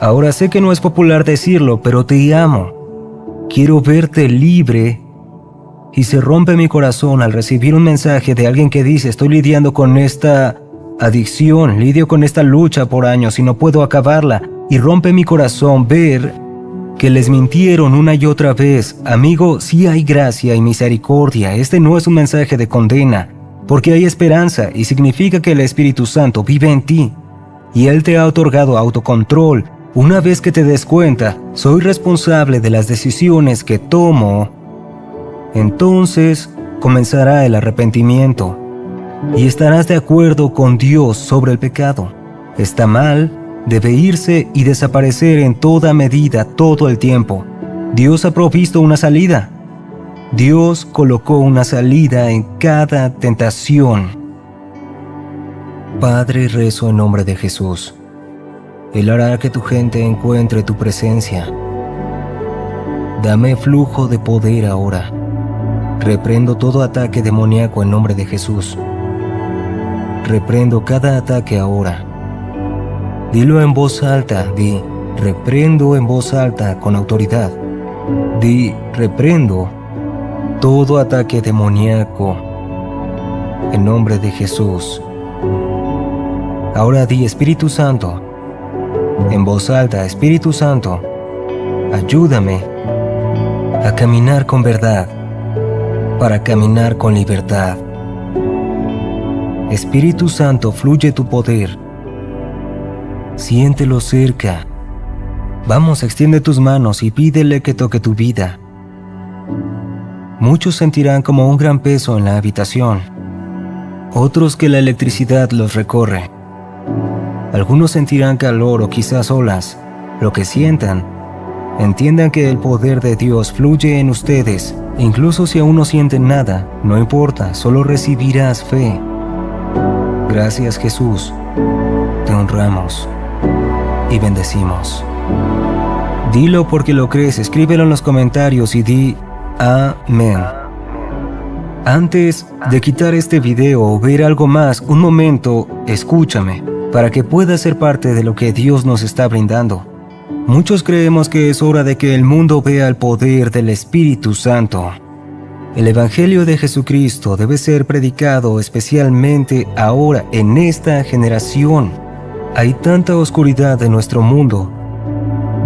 Ahora sé que no es popular decirlo, pero te amo. Quiero verte libre. Y se rompe mi corazón al recibir un mensaje de alguien que dice: estoy lidiando con esta adicción, lidio con esta lucha por años y no puedo acabarla. Y rompe mi corazón ver que les mintieron una y otra vez. Amigo, sí hay gracia y misericordia. Este no es un mensaje de condena, porque hay esperanza y significa que el Espíritu Santo vive en ti. Y Él te ha otorgado autocontrol. Una vez que te des cuenta, soy responsable de las decisiones que tomo, entonces comenzará el arrepentimiento y estarás de acuerdo con Dios sobre el pecado. Está mal, debe irse y desaparecer en toda medida todo el tiempo. Dios ha provisto una salida. Dios colocó una salida en cada tentación. Padre, rezo en nombre de Jesús. Él hará que tu gente encuentre tu presencia. Dame flujo de poder ahora. Reprendo todo ataque demoníaco en nombre de Jesús. Reprendo cada ataque ahora. Dilo en voz alta, di: reprendo en voz alta con autoridad. Di: reprendo todo ataque demoníaco en nombre de Jesús. Ahora di: Espíritu Santo, en voz alta: Espíritu Santo, ayúdame a caminar con verdad, para caminar con libertad. Espíritu Santo, fluye tu poder. Siéntelo cerca. Vamos, extiende tus manos y pídele que toque tu vida. Muchos sentirán como un gran peso en la habitación, otros que la electricidad los recorre. Algunos sentirán calor o quizás olas. Lo que sientan, entiendan que el poder de Dios fluye en ustedes. Incluso si aún no sienten nada, no importa, solo recibirás fe. Gracias, Jesús. Te honramos y bendecimos. Dilo porque lo crees, escríbelo en los comentarios y di amén. Antes de quitar este video o ver algo más, un momento, escúchame, para que puedas ser parte de lo que Dios nos está brindando. Muchos creemos que es hora de que el mundo vea el poder del Espíritu Santo. El Evangelio de Jesucristo debe ser predicado especialmente ahora en esta generación. Hay tanta oscuridad en nuestro mundo.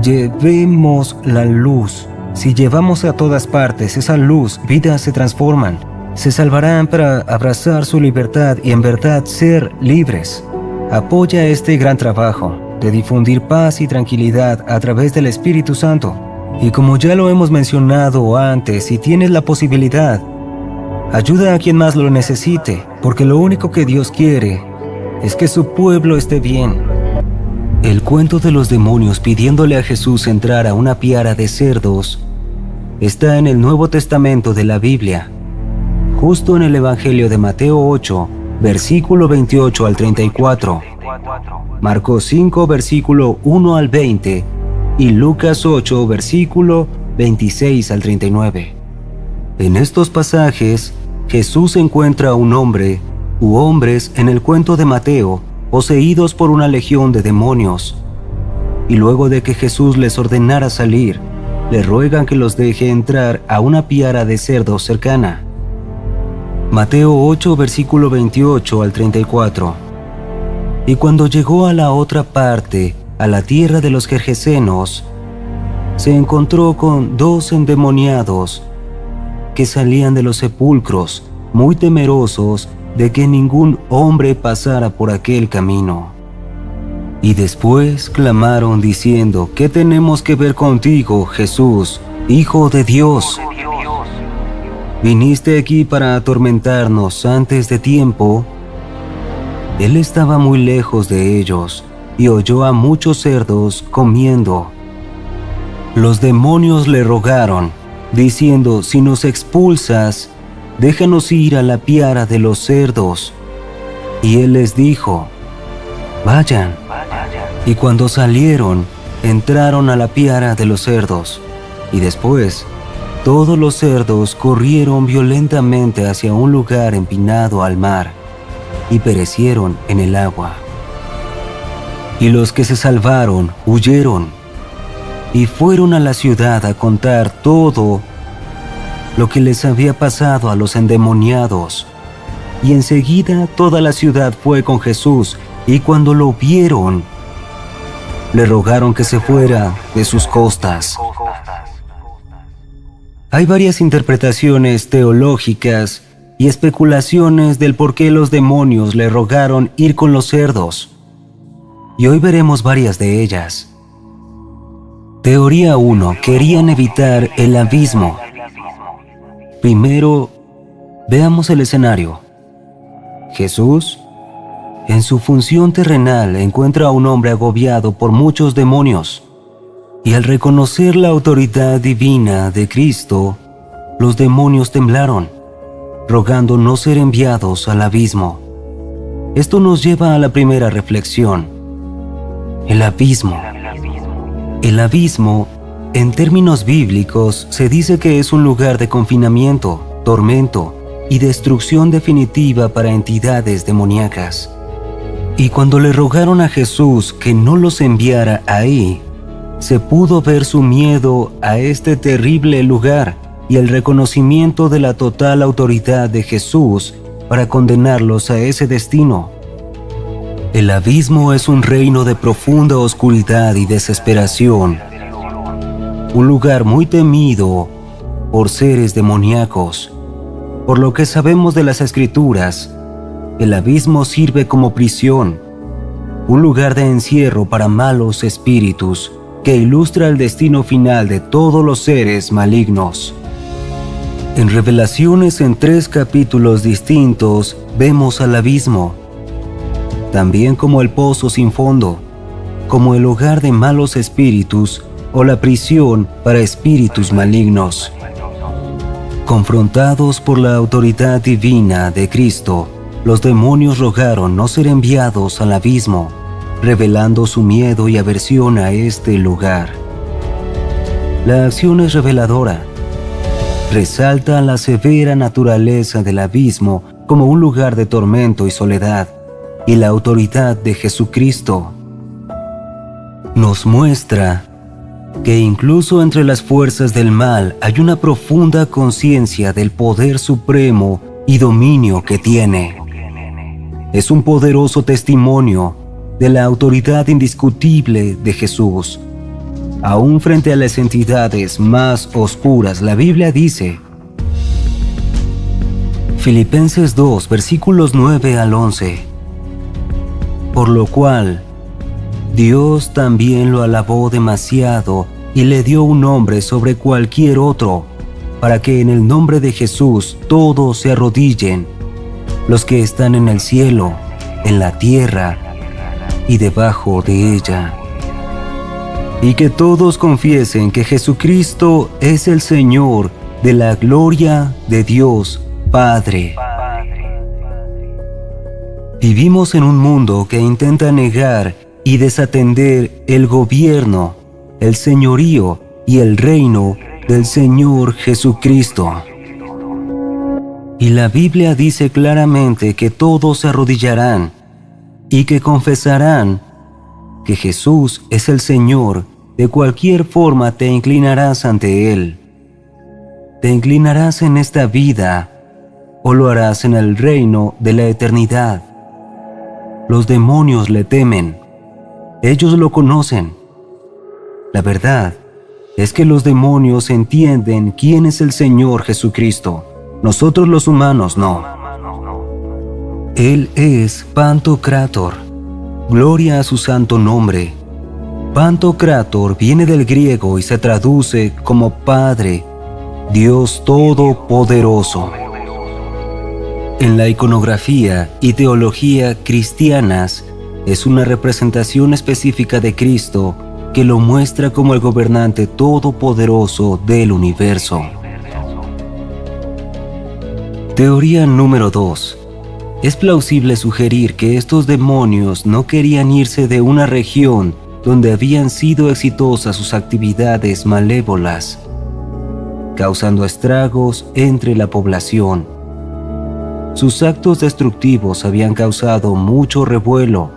Llevemos la luz. Si llevamos a todas partes esa luz, vidas se transforman. Se salvarán para abrazar su libertad y en verdad ser libres. Apoya este gran trabajo de difundir paz y tranquilidad a través del Espíritu Santo. Y como ya lo hemos mencionado antes, si tienes la posibilidad, ayuda a quien más lo necesite, porque lo único que Dios quiere es que su pueblo esté bien. El cuento de los demonios pidiéndole a Jesús entrar a una piara de cerdos está en el Nuevo Testamento de la Biblia, justo en el Evangelio de Mateo 8, versículo 28 al 34. Marcos 5, versículo 1 al 20 y Lucas 8, versículo 26 al 39. En estos pasajes, Jesús encuentra a un hombre u hombres en el cuento de Mateo poseídos por una legión de demonios, y luego de que Jesús les ordenara salir, le ruegan que los deje entrar a una piara de cerdos cercana. Mateo 8, versículo 28 al 34. Y cuando llegó a la otra parte, a la tierra de los Gergesenos, se encontró con 2 endemoniados que salían de los sepulcros, muy temerosos de que ningún hombre pasara por aquel camino. Y después clamaron diciendo: ¿Qué tenemos que ver contigo, Jesús, Hijo de Dios? ¿Viniste aquí para atormentarnos antes de tiempo? Él estaba muy lejos de ellos y oyó a muchos cerdos comiendo. Los demonios le rogaron, diciendo: si nos expulsas, déjanos ir a la piara de los cerdos. Y él les dijo: vayan. Y cuando salieron, entraron a la piara de los cerdos. Y después, todos los cerdos corrieron violentamente hacia un lugar empinado al mar, y perecieron en el agua. Y los que se salvaron huyeron y fueron a la ciudad a contar todo lo que les había pasado a los endemoniados. Y enseguida toda la ciudad fue con Jesús, y cuando lo vieron, le rogaron que se fuera de sus costas. Hay varias interpretaciones teológicas y especulaciones del por qué los demonios le rogaron ir con los cerdos. Y hoy veremos varias de ellas. Teoría 1. Querían evitar el abismo. Primero, veamos el escenario. Jesús, en su función terrenal, encuentra a un hombre agobiado por muchos demonios. Y al reconocer la autoridad divina de Cristo, los demonios temblaron, rogando no ser enviados al abismo. Esto nos lleva a la primera reflexión. El abismo. El abismo, en términos bíblicos, se dice que es un lugar de confinamiento, tormento y destrucción definitiva para entidades demoníacas. Y cuando le rogaron a Jesús que no los enviara ahí, se pudo ver su miedo a este terrible lugar y el reconocimiento de la total autoridad de Jesús para condenarlos a ese destino. El abismo es un reino de profunda oscuridad y desesperación, un lugar muy temido por seres demoníacos. Por lo que sabemos de las Escrituras, el abismo sirve como prisión, un lugar de encierro para malos espíritus que ilustra el destino final de todos los seres malignos. En Revelaciones, en 3 capítulos distintos, vemos al abismo, también como el pozo sin fondo, como el hogar de malos espíritus o la prisión para espíritus malignos. Confrontados por la autoridad divina de Cristo, los demonios rogaron no ser enviados al abismo, revelando su miedo y aversión a este lugar. La acción es reveladora. Resalta la severa naturaleza del abismo como un lugar de tormento y soledad, y la autoridad de Jesucristo. Nos muestra que incluso entre las fuerzas del mal hay una profunda conciencia del poder supremo y dominio que tiene. Es un poderoso testimonio de la autoridad indiscutible de Jesús. Aún frente a las entidades más oscuras, la Biblia dice, Filipenses 2, versículos 9 al 11, por lo cual Dios también lo alabó demasiado y le dio un nombre sobre cualquier otro, para que en el nombre de Jesús todos se arrodillen, los que están en el cielo, en la tierra y debajo de ella, y que todos confiesen que Jesucristo es el Señor, de la gloria de Dios Padre. Vivimos en un mundo que intenta negar y desatender el gobierno, el señorío y el reino del Señor Jesucristo. Y la Biblia dice claramente que todos se arrodillarán y que confesarán que Jesús es el Señor. De cualquier forma te inclinarás ante Él. Te inclinarás en esta vida o lo harás en el reino de la eternidad. Los demonios le temen. Ellos lo conocen. La verdad es que los demonios entienden quién es el Señor Jesucristo. Nosotros los humanos no. Él es Pantocrátor. Gloria a su santo nombre. Pantocrátor viene del griego y se traduce como Padre, Dios Todopoderoso. En la iconografía y teología cristianas, es una representación específica de Cristo que lo muestra como el gobernante todopoderoso del universo. Teoría número 2. Es plausible sugerir que estos demonios no querían irse de una región donde habían sido exitosas sus actividades malévolas, causando estragos entre la población. Sus actos destructivos habían causado mucho revuelo.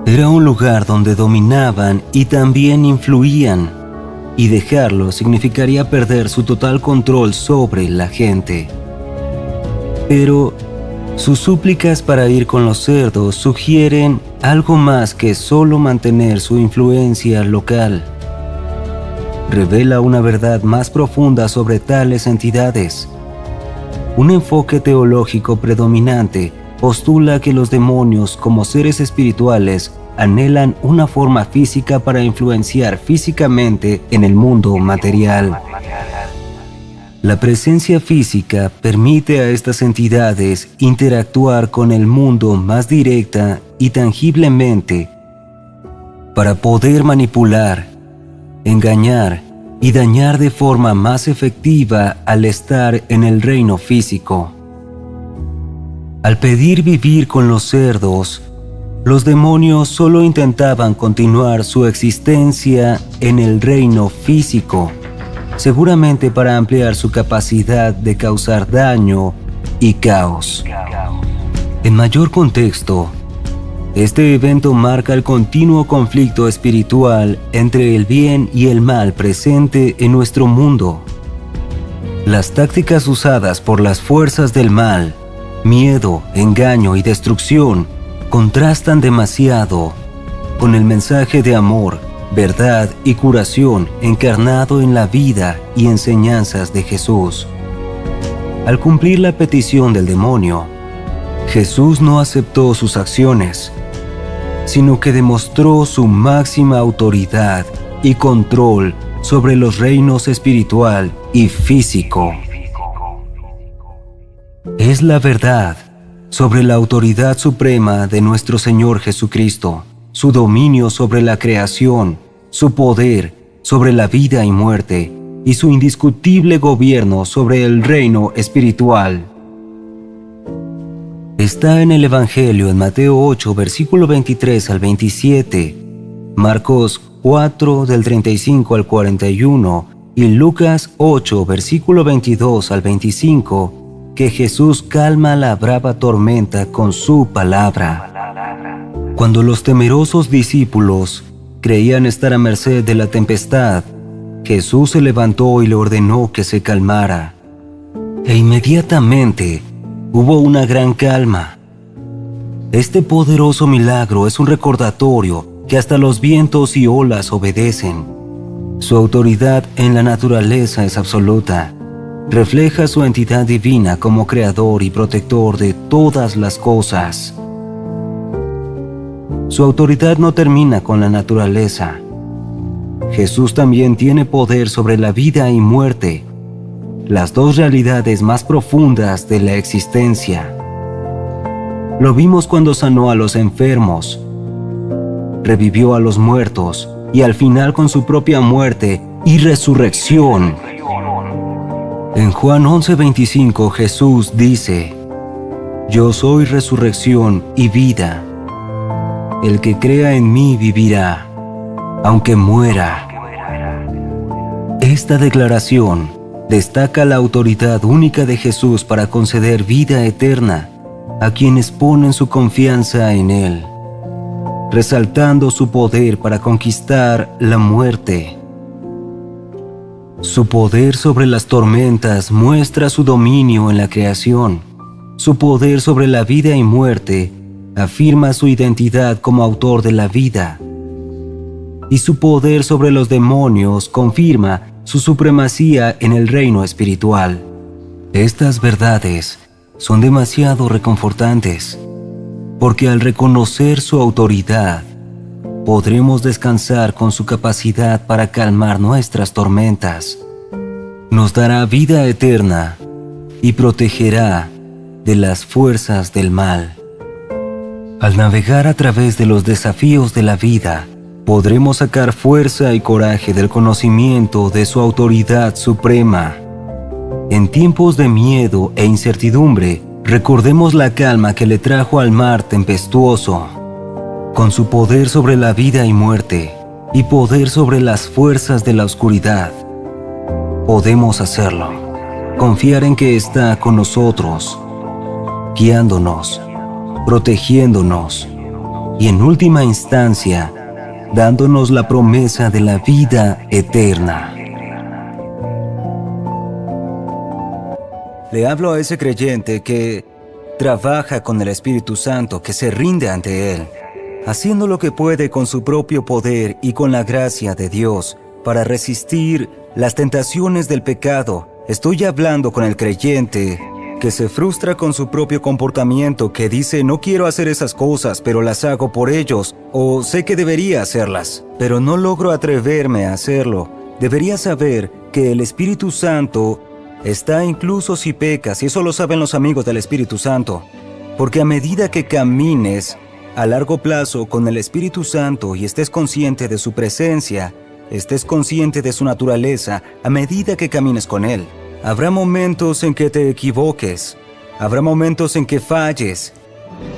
Era un lugar donde dominaban y también influían, y dejarlo significaría perder su total control sobre la gente. Pero sus súplicas para ir con los cerdos sugieren algo más que solo mantener su influencia local. Revela una verdad más profunda sobre tales entidades. Un enfoque teológico predominante postula que los demonios, como seres espirituales, anhelan una forma física para influenciar físicamente en el mundo material. La presencia física permite a estas entidades interactuar con el mundo más directa y tangiblemente para poder manipular, engañar y dañar de forma más efectiva al estar en el reino físico. Al pedir vivir con los cerdos, los demonios solo intentaban continuar su existencia en el reino físico, seguramente para ampliar su capacidad de causar daño y caos. En mayor contexto, este evento marca el continuo conflicto espiritual entre el bien y el mal presente en nuestro mundo. Las tácticas usadas por las fuerzas del mal, miedo, engaño y destrucción, contrastan demasiado con el mensaje de amor, verdad y curación encarnado en la vida y enseñanzas de Jesús. Al cumplir la petición del demonio, Jesús no aceptó sus acciones, sino que demostró su máxima autoridad y control sobre los reinos espiritual y físico. Es la verdad sobre la autoridad suprema de nuestro Señor Jesucristo, su dominio sobre la creación, su poder sobre la vida y muerte, y su indiscutible gobierno sobre el reino espiritual. Está en el Evangelio en Mateo 8, versículo 23 al 27, Marcos 4, del 35 al 41, y Lucas 8, versículo 22 al 25, que Jesús calma la brava tormenta con su palabra. Cuando los temerosos discípulos creían estar a merced de la tempestad, Jesús se levantó y le ordenó que se calmara. E inmediatamente hubo una gran calma. Este poderoso milagro es un recordatorio que hasta los vientos y olas obedecen. Su autoridad en la naturaleza es absoluta. Refleja su entidad divina como creador y protector de todas las cosas. Su autoridad no termina con la naturaleza. Jesús también tiene poder sobre la vida y muerte, las dos realidades más profundas de la existencia. Lo vimos cuando sanó a los enfermos, revivió a los muertos y al final con su propia muerte y resurrección. En Juan 11:25 Jesús dice: Yo soy resurrección y vida. El que crea en mí vivirá, aunque muera. Esta declaración destaca la autoridad única de Jesús para conceder vida eterna a quienes ponen su confianza en Él, resaltando su poder para conquistar la muerte. Su poder sobre las tormentas muestra su dominio en la creación. Su poder sobre la vida y muerte afirma su identidad como autor de la vida. Y su poder sobre los demonios confirma su supremacía en el reino espiritual. Estas verdades son demasiado reconfortantes, porque al reconocer su autoridad, podremos descansar con su capacidad para calmar nuestras tormentas. Nos dará vida eterna y protegerá de las fuerzas del mal. Al navegar a través de los desafíos de la vida, podremos sacar fuerza y coraje del conocimiento de su autoridad suprema. En tiempos de miedo e incertidumbre, recordemos la calma que le trajo al mar tempestuoso. Con su poder sobre la vida y muerte, y poder sobre las fuerzas de la oscuridad, podemos hacerlo. Confiar en que está con nosotros. guiándonos, protegiéndonos y en última instancia, dándonos la promesa de la vida eterna. Le hablo a ese creyente que trabaja con el Espíritu Santo, que se rinde ante Él, haciendo lo que puede con su propio poder y con la gracia de Dios para resistir las tentaciones del pecado. Estoy hablando con el creyente que se frustra con su propio comportamiento, que dice no quiero hacer esas cosas, pero las hago por ellos, o sé que debería hacerlas, pero no logro atreverme a hacerlo. Debería saber que el Espíritu Santo está incluso si pecas, y eso lo saben los amigos del Espíritu Santo, porque a medida que camines a largo plazo con el Espíritu Santo y estés consciente de su presencia, estés consciente de su naturaleza, a medida que camines con Él, habrá momentos en que te equivoques, habrá momentos en que falles,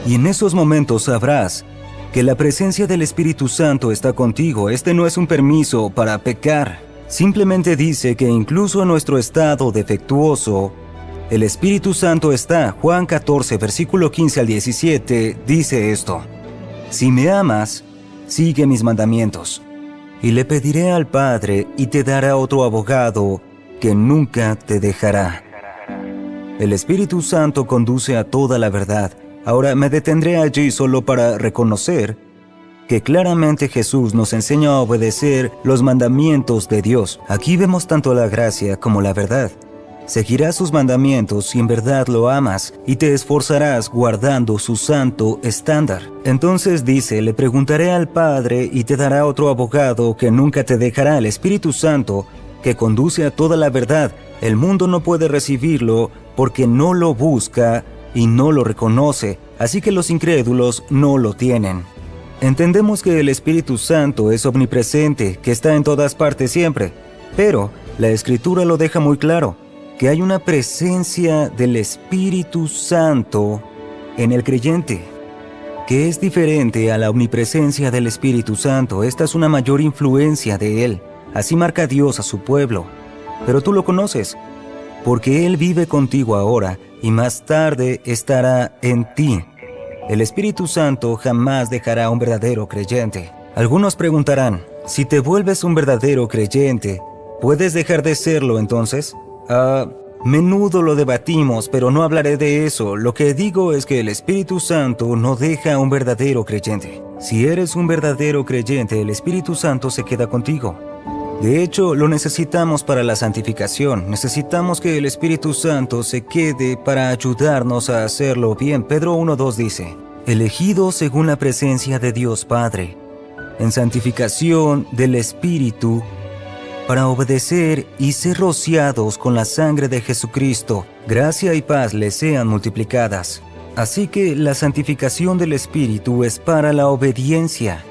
y en esos momentos sabrás que la presencia del Espíritu Santo está contigo. Este no es un permiso para pecar. Simplemente dice que incluso en nuestro estado defectuoso, el Espíritu Santo está. Juan 14, versículo 15 al 17, dice esto: Si me amas, sigue mis mandamientos, y le pediré al Padre, y te dará otro abogado que nunca te dejará. El Espíritu Santo conduce a toda la verdad. Ahora me detendré allí solo para reconocer que claramente Jesús nos enseña a obedecer los mandamientos de Dios. Aquí vemos tanto la gracia como la verdad. Seguirás sus mandamientos si en verdad lo amas y te esforzarás guardando su santo estándar. Entonces dice, le preguntaré al Padre y te dará otro abogado que nunca te dejará, el Espíritu Santo, que conduce a toda la verdad. El mundo no puede recibirlo porque no lo busca y no lo reconoce, así que los incrédulos no lo tienen. Entendemos que el Espíritu Santo es omnipresente, que está en todas partes siempre, pero la Escritura lo deja muy claro, que hay una presencia del Espíritu Santo en el creyente, que es diferente a la omnipresencia del Espíritu Santo. Esta es una mayor influencia de Él. Así marca Dios a su pueblo. Pero tú lo conoces, porque Él vive contigo ahora y más tarde estará en ti. El Espíritu Santo jamás dejará a un verdadero creyente. Algunos preguntarán, si te vuelves un verdadero creyente, ¿puedes dejar de serlo entonces? Menudo lo debatimos, pero no hablaré de eso. Lo que digo es que el Espíritu Santo no deja a un verdadero creyente. Si eres un verdadero creyente, el Espíritu Santo se queda contigo. De hecho, lo necesitamos para la santificación. Necesitamos que el Espíritu Santo se quede para ayudarnos a hacerlo bien. Pedro 1:2 dice, elegidos según la presencia de Dios Padre, en santificación del Espíritu, para obedecer y ser rociados con la sangre de Jesucristo, gracia y paz les sean multiplicadas. Así que la santificación del Espíritu es para la obediencia.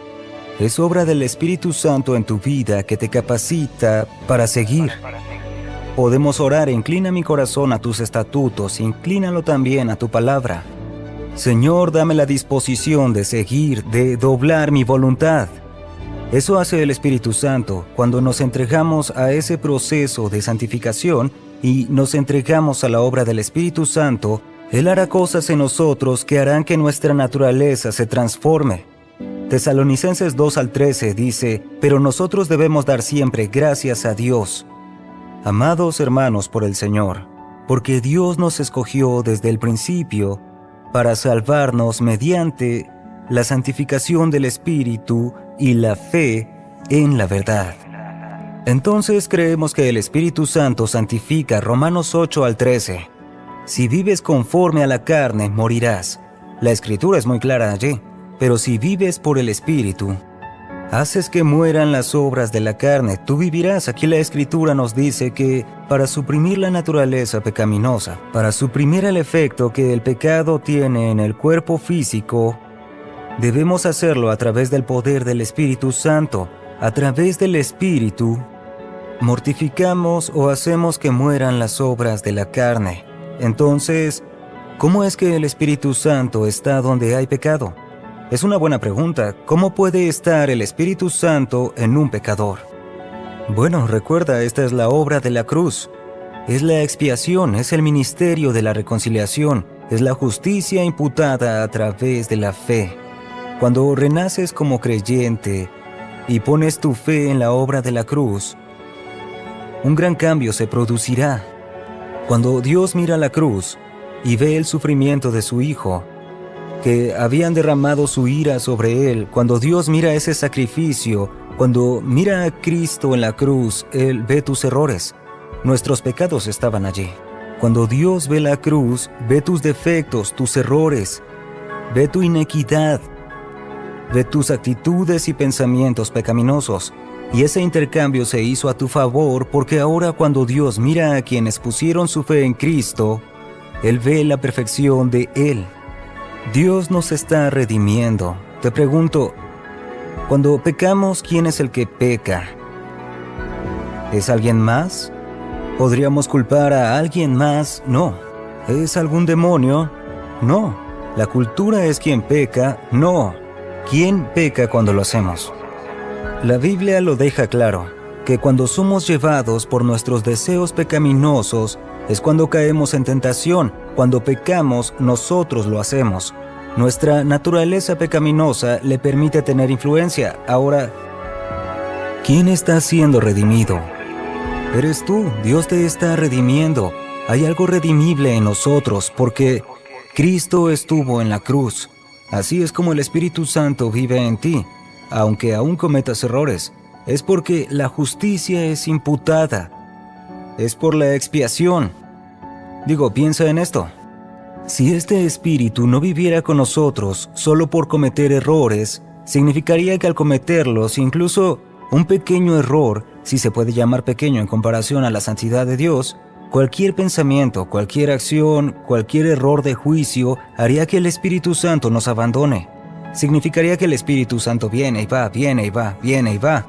Es obra del Espíritu Santo en tu vida que te capacita para seguir. Podemos orar, inclina mi corazón a tus estatutos, inclínalo también a tu palabra. Señor, dame la disposición de seguir, de doblar mi voluntad. Eso hace el Espíritu Santo cuando nos entregamos a ese proceso de santificación y nos entregamos a la obra del Espíritu Santo. Él hará cosas en nosotros que harán que nuestra naturaleza se transforme. Tesalonicenses 2:13 dice, pero nosotros debemos dar siempre gracias a Dios. Amados hermanos por el Señor, porque Dios nos escogió desde el principio para salvarnos mediante la santificación del Espíritu y la fe en la verdad. Entonces creemos que el Espíritu Santo santifica. Romanos 8:13. Si vives conforme a la carne, morirás. La Escritura es muy clara allí. Pero si vives por el Espíritu, haces que mueran las obras de la carne, tú vivirás. Aquí la Escritura nos dice que para suprimir la naturaleza pecaminosa, para suprimir el efecto que el pecado tiene en el cuerpo físico, debemos hacerlo a través del poder del Espíritu Santo. A través del Espíritu, mortificamos o hacemos que mueran las obras de la carne. Entonces, ¿cómo es que el Espíritu Santo está donde hay pecado? Es una buena pregunta. ¿Cómo puede estar el Espíritu Santo en un pecador? Bueno, recuerda, esta es la obra de la cruz. Es la expiación, es el ministerio de la reconciliación. es la justicia imputada a través de la fe. Cuando renaces como creyente y pones tu fe en la obra de la cruz, un gran cambio se producirá. Cuando Dios mira la cruz y ve el sufrimiento de su Hijo, que habían derramado su ira sobre él, cuando Dios mira ese sacrificio, cuando mira a Cristo en la cruz, Él ve tus errores. Nuestros pecados estaban allí. Cuando Dios ve la cruz, ve tus defectos, tus errores, ve tu inequidad, ve tus actitudes y pensamientos pecaminosos. Y ese intercambio se hizo a tu favor porque ahora cuando Dios mira a quienes pusieron su fe en Cristo, Él ve la perfección de Él. Dios nos está redimiendo. Te pregunto, cuando pecamos, ¿quién es el que peca? ¿Es alguien más? ¿Podríamos culpar a alguien más? No. ¿Es algún demonio? No. ¿La cultura es quien peca? No. ¿Quién peca cuando lo hacemos? La Biblia lo deja claro, que cuando somos llevados por nuestros deseos pecaminosos es cuando caemos en tentación. Cuando pecamos, nosotros lo hacemos. Nuestra naturaleza pecaminosa le permite tener influencia. Ahora, ¿quién está siendo redimido? Eres tú. Dios te está redimiendo. Hay algo redimible en nosotros porque Cristo estuvo en la cruz. Así es como el Espíritu Santo vive en ti. Aunque aún cometas errores, es porque la justicia es imputada. Es por la expiación. Piensa en esto. Si este Espíritu no viviera con nosotros solo por cometer errores, significaría que al cometerlos, incluso un pequeño error, si se puede llamar pequeño en comparación a la santidad de Dios, cualquier pensamiento, cualquier acción, cualquier error de juicio haría que el Espíritu Santo nos abandone. Significaría que el Espíritu Santo viene y va, viene y va, viene y va.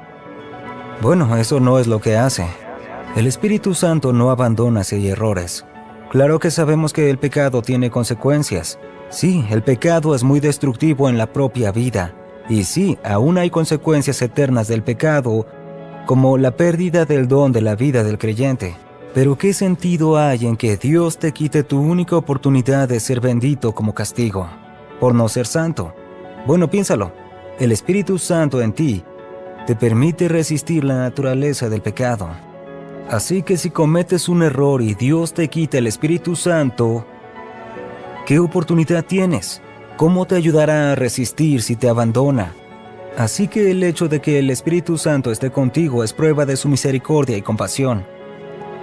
Bueno, eso no es lo que hace. El Espíritu Santo no abandona si hay errores. Claro que sabemos que el pecado tiene consecuencias. Sí, el pecado es muy destructivo en la propia vida. Y sí, aún hay consecuencias eternas del pecado, como la pérdida del don de la vida del creyente. Pero ¿qué sentido hay en que Dios te quite tu única oportunidad de ser bendito como castigo, por no ser santo? Bueno, piénsalo. El Espíritu Santo en ti te permite resistir la naturaleza del pecado. Así que si cometes un error y Dios te quita el Espíritu Santo, ¿qué oportunidad tienes? ¿Cómo te ayudará a resistir si te abandona? Así que el hecho de que el Espíritu Santo esté contigo es prueba de su misericordia y compasión.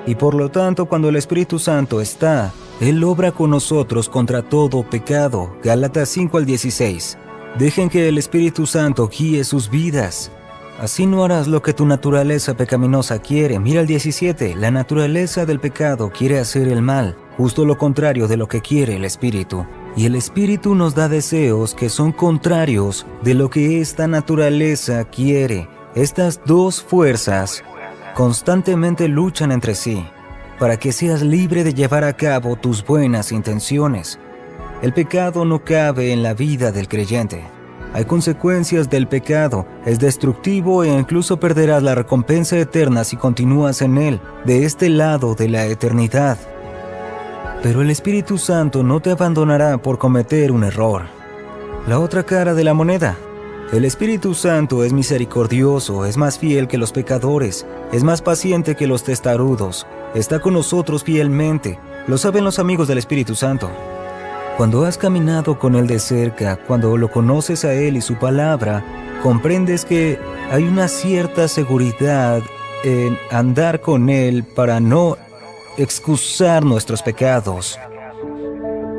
Y por lo tanto, cuando el Espíritu Santo está, Él obra con nosotros contra todo pecado. Gálatas 5:16. Dejen que el Espíritu Santo guíe sus vidas. Así no harás lo que tu naturaleza pecaminosa quiere. Mira el 17. La naturaleza del pecado quiere hacer el mal, justo lo contrario de lo que quiere el Espíritu. Y el Espíritu nos da deseos que son contrarios de lo que esta naturaleza quiere. Estas dos fuerzas constantemente luchan entre sí para que seas libre de llevar a cabo tus buenas intenciones. El pecado no cabe en la vida del creyente. Hay consecuencias del pecado, es destructivo e incluso perderás la recompensa eterna si continúas en él, de este lado de la eternidad. Pero el Espíritu Santo no te abandonará por cometer un error. La otra cara de la moneda. El Espíritu Santo es misericordioso, es más fiel que los pecadores, es más paciente que los testarudos, está con nosotros fielmente. Lo saben los amigos del Espíritu Santo. Cuando has caminado con Él de cerca, cuando lo conoces a Él y su palabra, comprendes que hay una cierta seguridad en andar con Él para no excusar nuestros pecados,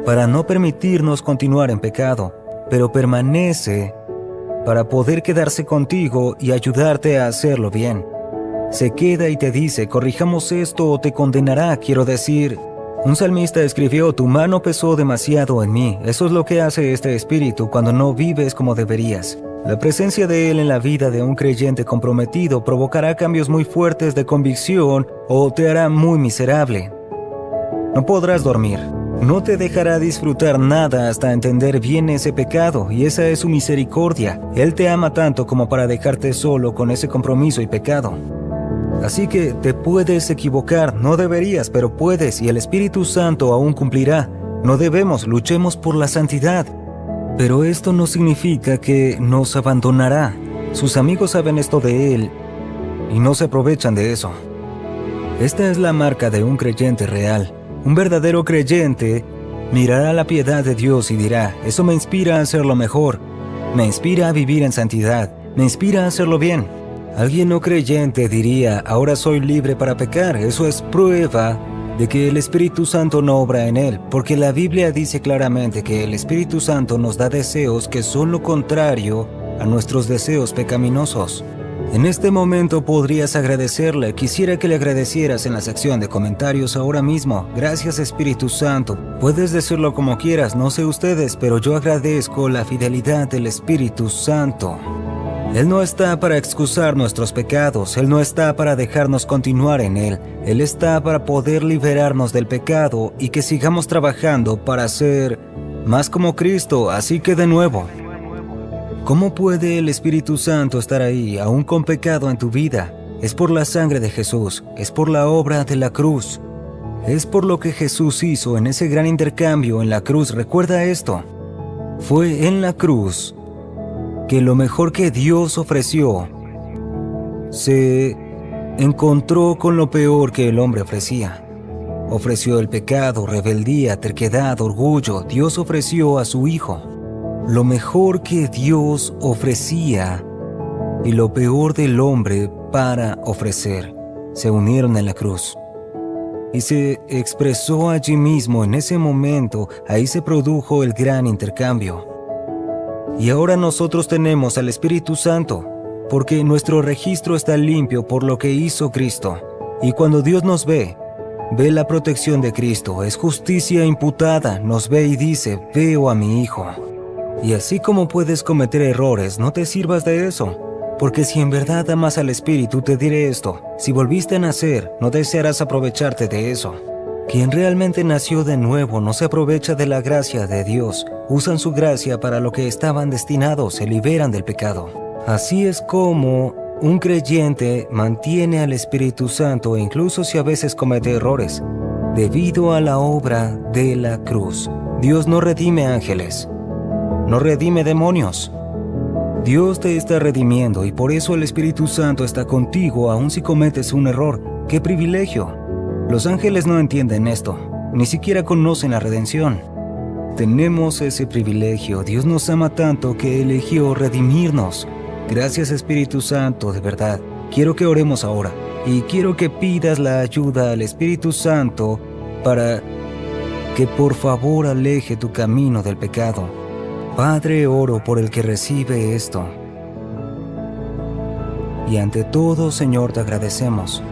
para no permitirnos continuar en pecado, pero permanece para poder quedarse contigo y ayudarte a hacerlo bien. Se queda y te dice, corrijamos esto o te condenará, quiero decir. Un salmista escribió, tu mano pesó demasiado en mí. Eso es lo que hace este espíritu cuando no vives como deberías. La presencia de él en la vida de un creyente comprometido provocará cambios muy fuertes de convicción o te hará muy miserable. No podrás dormir. No te dejará disfrutar nada hasta entender bien ese pecado, y esa es su misericordia. Él te ama tanto como para dejarte solo con ese compromiso y pecado. Así que te puedes equivocar, no deberías, pero puedes, y el Espíritu Santo aún cumplirá. No debemos, luchemos por la santidad. Pero esto no significa que nos abandonará. Sus amigos saben esto de él y no se aprovechan de eso. Esta es la marca de un creyente real. Un verdadero creyente mirará la piedad de Dios y dirá: eso me inspira a hacerlo mejor, me inspira a vivir en santidad, me inspira a hacerlo bien. Alguien no creyente diría: ahora soy libre para pecar. Eso es prueba de que el Espíritu Santo no obra en él, porque la Biblia dice claramente que el Espíritu Santo nos da deseos que son lo contrario a nuestros deseos pecaminosos. En este momento podrías agradecerle. Quisiera que le agradecieras en la sección de comentarios ahora mismo. Gracias, Espíritu Santo. Puedes decirlo como quieras, no sé ustedes, pero yo agradezco la fidelidad del Espíritu Santo. Él no está para excusar nuestros pecados, Él no está para dejarnos continuar en Él. Él está para poder liberarnos del pecado y que sigamos trabajando para ser más como Cristo. Así que de nuevo, ¿cómo puede el Espíritu Santo estar ahí, aún con pecado en tu vida? Es por la sangre de Jesús, es por la obra de la cruz. Es por lo que Jesús hizo en ese gran intercambio en la cruz. Recuerda esto. Fue en la cruz que lo mejor que Dios ofreció se encontró con lo peor que el hombre ofrecía. Ofreció el pecado, rebeldía, terquedad, orgullo. Dios ofreció a su Hijo. Lo mejor que Dios ofrecía y lo peor del hombre para ofrecer se unieron en la cruz. Y se expresó allí mismo, en ese momento. Ahí se produjo el gran intercambio. Y ahora nosotros tenemos al Espíritu Santo, porque nuestro registro está limpio por lo que hizo Cristo. Y cuando Dios nos ve la protección de Cristo, es justicia imputada, nos ve y dice: veo a mi Hijo. Y así como puedes cometer errores, no te sirvas de eso, porque si en verdad amas al Espíritu, te diré esto: si volviste a nacer, no desearás aprovecharte de eso. Quien realmente nació de nuevo no se aprovecha de la gracia de Dios. Usan su gracia para lo que estaban destinados, se liberan del pecado. Así es como un creyente mantiene al Espíritu Santo, incluso si a veces comete errores, debido a la obra de la cruz. Dios no redime ángeles, no redime demonios. Dios te está redimiendo y por eso el Espíritu Santo está contigo aun si cometes un error. ¡Qué privilegio! Los ángeles no entienden esto, ni siquiera conocen la redención. Tenemos ese privilegio. Dios nos ama tanto que eligió redimirnos. Gracias, Espíritu Santo, de verdad. Quiero que oremos ahora y quiero que pidas la ayuda al Espíritu Santo para que por favor aleje tu camino del pecado. Padre, oro por el que recibe esto. Y ante todo, Señor, te agradecemos,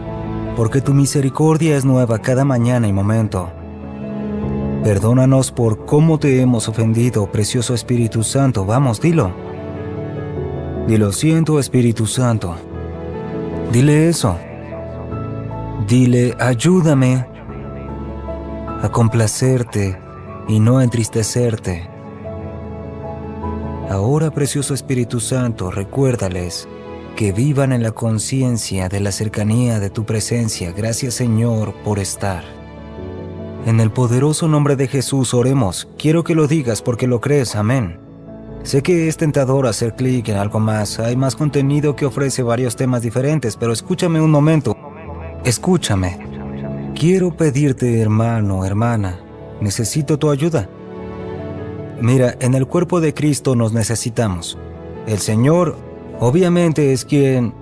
porque tu misericordia es nueva cada mañana y momento. Perdónanos por cómo te hemos ofendido, precioso Espíritu Santo. Vamos, dilo. Dilo: siento, Espíritu Santo. Dile eso. Dile: ayúdame a complacerte y no a entristecerte. Ahora, precioso Espíritu Santo, recuérdales que vivan en la conciencia de la cercanía de tu presencia. Gracias, Señor, por estar. En el poderoso nombre de Jesús oremos. Quiero que lo digas porque lo crees. Amén. Sé que es tentador hacer clic en algo más. Hay más contenido que ofrece varios temas diferentes, pero escúchame un momento. Escúchame. Quiero pedirte, hermano, hermana, necesito tu ayuda. Mira, en el cuerpo de Cristo nos necesitamos. El Señor obviamente es quien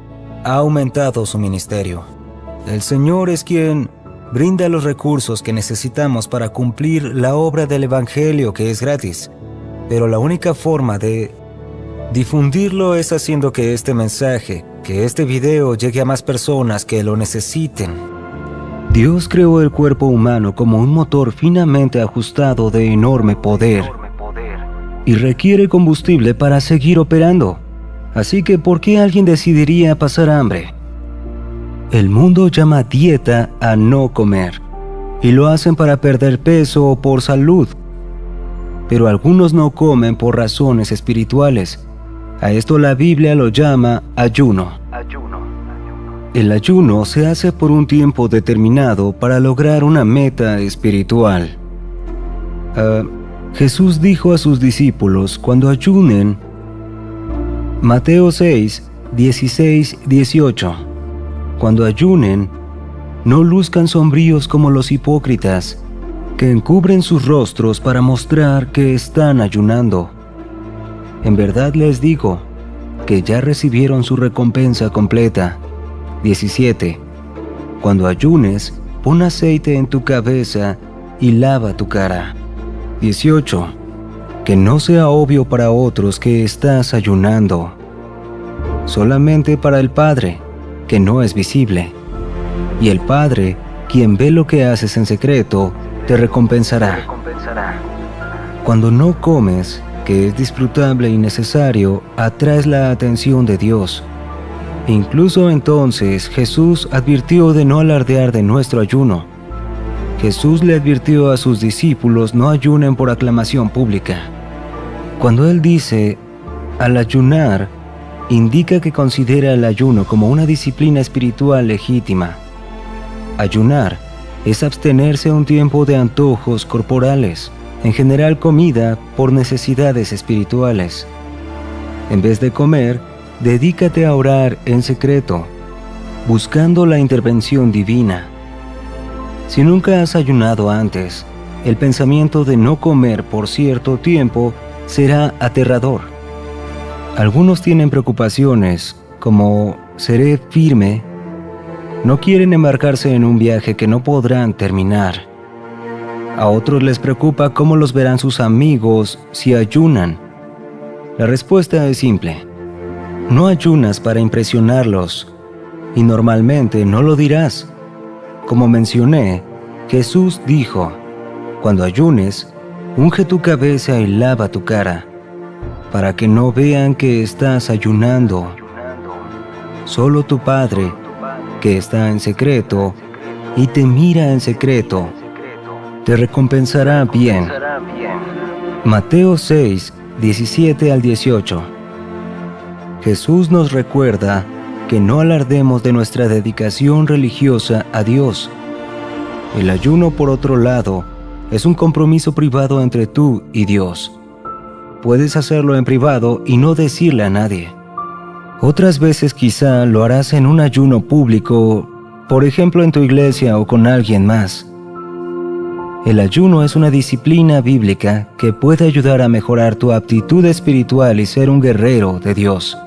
ha aumentado su ministerio. El Señor es quien brinda los recursos que necesitamos para cumplir la obra del Evangelio, que es gratis. Pero la única forma de difundirlo es haciendo que este mensaje, que este video llegue a más personas que lo necesiten. Dios creó el cuerpo humano como un motor finamente ajustado de enorme poder y requiere combustible para seguir operando. Así que, ¿por qué alguien decidiría pasar hambre? El mundo llama dieta a no comer, y lo hacen para perder peso o por salud. Pero algunos no comen por razones espirituales. A esto la Biblia lo llama ayuno. El ayuno se hace por un tiempo determinado para lograr una meta espiritual. Jesús dijo a sus discípulos cuando ayunen, Mateo 6, 16, 18, cuando ayunen, no luzcan sombríos como los hipócritas, que encubren sus rostros para mostrar que están ayunando. En verdad les digo que ya recibieron su recompensa completa. 17. Cuando ayunes, pon aceite en tu cabeza y lava tu cara. 18. Que no sea obvio para otros que estás ayunando, solamente para el Padre, que no es visible. Y el Padre, quien ve lo que haces en secreto, te recompensará. Cuando no comes, que es disfrutable y necesario, atraes la atención de Dios. Incluso entonces Jesús advirtió de no alardear de nuestro ayuno. Jesús le advirtió a sus discípulos no ayunen por aclamación pública. Cuando Él dice, al ayunar, indica que considera el ayuno como una disciplina espiritual legítima. Ayunar es abstenerse un tiempo de antojos corporales, en general comida por necesidades espirituales. En vez de comer, dedícate a orar en secreto, buscando la intervención divina. Si nunca has ayunado antes, el pensamiento de no comer por cierto tiempo será aterrador. Algunos tienen preocupaciones como seré firme. No quieren embarcarse en un viaje que no podrán terminar. A otros les preocupa cómo los verán sus amigos si ayunan. La respuesta es simple. No ayunas para impresionarlos, y normalmente no lo dirás. Como mencioné, Jesús dijo, cuando ayunes, unge tu cabeza y lava tu cara, para que no vean que estás ayunando. Solo tu Padre, que está en secreto y te mira en secreto, te recompensará bien. Mateo 6, 17 al 18. Jesús nos recuerda que no alardemos de nuestra dedicación religiosa a Dios. El ayuno, por otro lado, es un compromiso privado entre tú y Dios. Puedes hacerlo en privado y no decirle a nadie. Otras veces quizá lo harás en un ayuno público, por ejemplo en tu iglesia o con alguien más. El ayuno es una disciplina bíblica que puede ayudar a mejorar tu aptitud espiritual y ser un guerrero de Dios.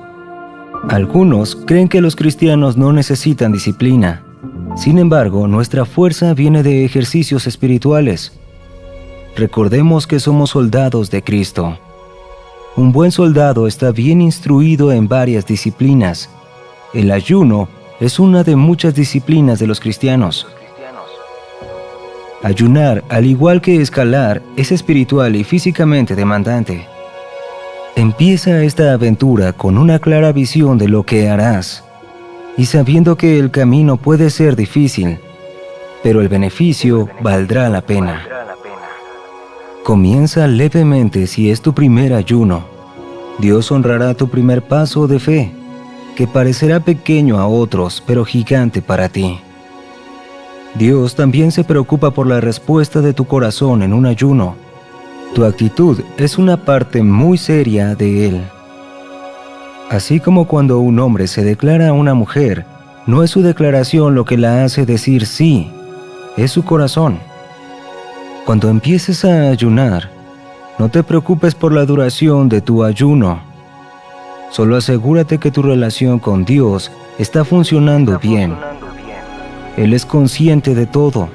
Algunos creen que los cristianos no necesitan disciplina. Sin embargo, nuestra fuerza viene de ejercicios espirituales. Recordemos que somos soldados de Cristo. Un buen soldado está bien instruido en varias disciplinas. El ayuno es una de muchas disciplinas de los cristianos. Ayunar, al igual que escalar, es espiritual y físicamente demandante. Empieza esta aventura con una clara visión de lo que harás y sabiendo que el camino puede ser difícil, pero el beneficio valdrá la pena. Comienza levemente si es tu primer ayuno. Dios honrará tu primer paso de fe, que parecerá pequeño a otros, pero gigante para ti. Dios también se preocupa por la respuesta de tu corazón en un ayuno. Tu actitud es una parte muy seria de Él. Así como cuando un hombre se declara a una mujer, no es su declaración lo que la hace decir sí, es su corazón. Cuando empieces a ayunar, no te preocupes por la duración de tu ayuno. Solo asegúrate que tu relación con Dios está funcionando bien. Él es consciente de todo.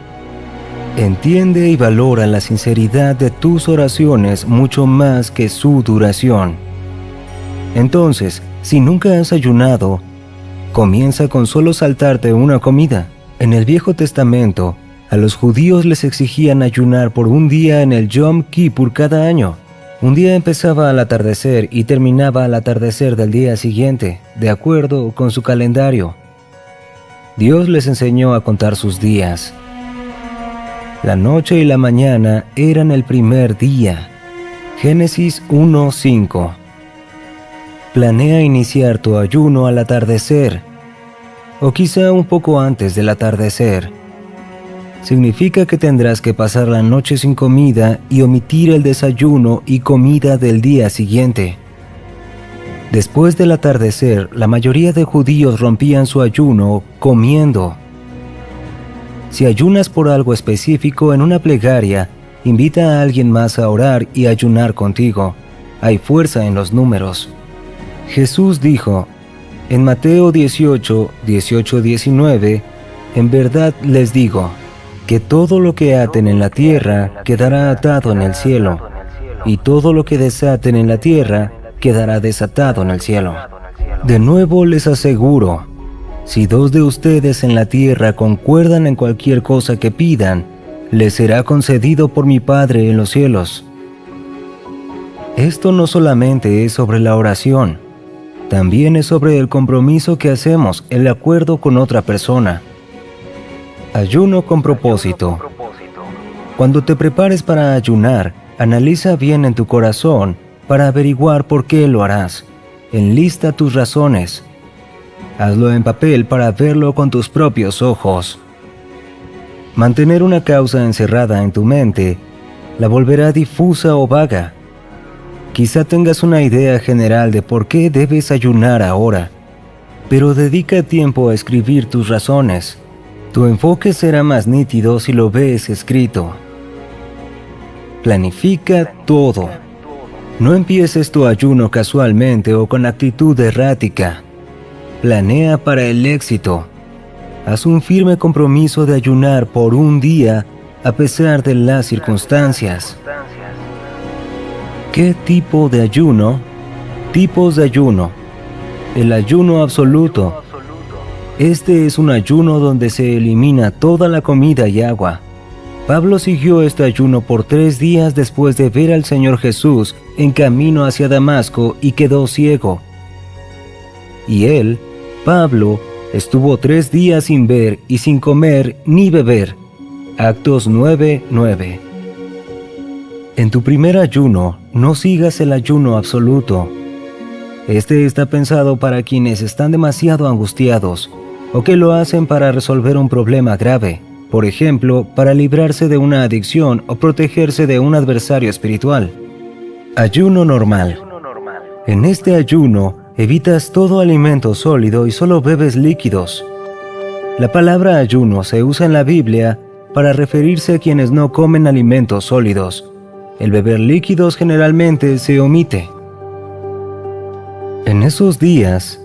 Entiende y valora la sinceridad de tus oraciones mucho más que su duración. Entonces, si nunca has ayunado, comienza con solo saltarte una comida. En el Viejo Testamento, a los judíos les exigían ayunar por un día en el Yom Kippur cada año. Un día empezaba al atardecer y terminaba al atardecer del día siguiente, de acuerdo con su calendario. Dios les enseñó a contar sus días. La noche y la mañana eran el primer día. Génesis 1:5. Planea iniciar tu ayuno al atardecer, o quizá un poco antes del atardecer. Significa que tendrás que pasar la noche sin comida y omitir el desayuno y comida del día siguiente. Después del atardecer, la mayoría de judíos rompían su ayuno comiendo. Si ayunas por algo específico en una plegaria, invita a alguien más a orar y ayunar contigo. Hay fuerza en los números. Jesús dijo en Mateo 18:19, en verdad les digo, que todo lo que aten en la tierra quedará atado en el cielo, y todo lo que desaten en la tierra quedará desatado en el cielo. De nuevo les aseguro, si 2 de ustedes en la tierra concuerdan en cualquier cosa que pidan, les será concedido por mi Padre en los cielos. Esto no solamente es sobre la oración, también es sobre el compromiso que hacemos, el acuerdo con otra persona. Ayuno con propósito. Cuando te prepares para ayunar, analiza bien en tu corazón para averiguar por qué lo harás. Enlista tus razones. Hazlo en papel para verlo con tus propios ojos. Mantener una causa encerrada en tu mente la volverá difusa o vaga. Quizá tengas una idea general de por qué debes ayunar ahora, pero dedica tiempo a escribir tus razones. Tu enfoque será más nítido si lo ves escrito. Planifica todo. No empieces tu ayuno casualmente o con actitud errática. Planea para el éxito. Haz un firme compromiso de ayunar por un día a pesar de las circunstancias. ¿Qué tipo de ayuno? Tipos de ayuno. El ayuno absoluto. Este es un ayuno donde se elimina toda la comida y agua. Pablo siguió este ayuno por 3 días después de ver al Señor Jesús en camino hacia Damasco y quedó ciego. Y él, Pablo, estuvo 3 días sin ver y sin comer ni beber. Actos 9:9. En tu primer ayuno, no sigas el ayuno absoluto. Este está pensado para quienes están demasiado angustiados o que lo hacen para resolver un problema grave. Por ejemplo, para librarse de una adicción o protegerse de un adversario espiritual. Ayuno normal. En este ayuno, evitas todo alimento sólido y solo bebes líquidos. La palabra ayuno se usa en la Biblia para referirse a quienes no comen alimentos sólidos. El beber líquidos generalmente se omite. En esos días,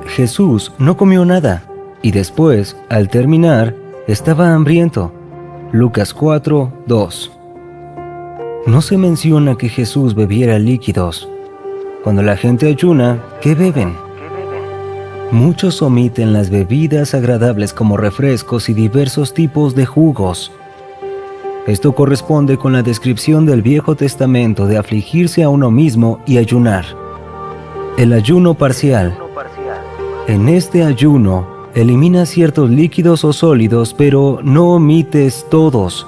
Jesús, no comió nada, y después, al terminar, estaba hambriento. Lucas 4:2. No se menciona que Jesús bebiera líquidos. Cuando la gente ayuna, ¿qué beben? Muchos omiten las bebidas agradables como refrescos y diversos tipos de jugos. Esto corresponde con la descripción del Viejo Testamento de afligirse a uno mismo y ayunar. El ayuno parcial. En este ayuno, elimina ciertos líquidos o sólidos, pero no omites todos.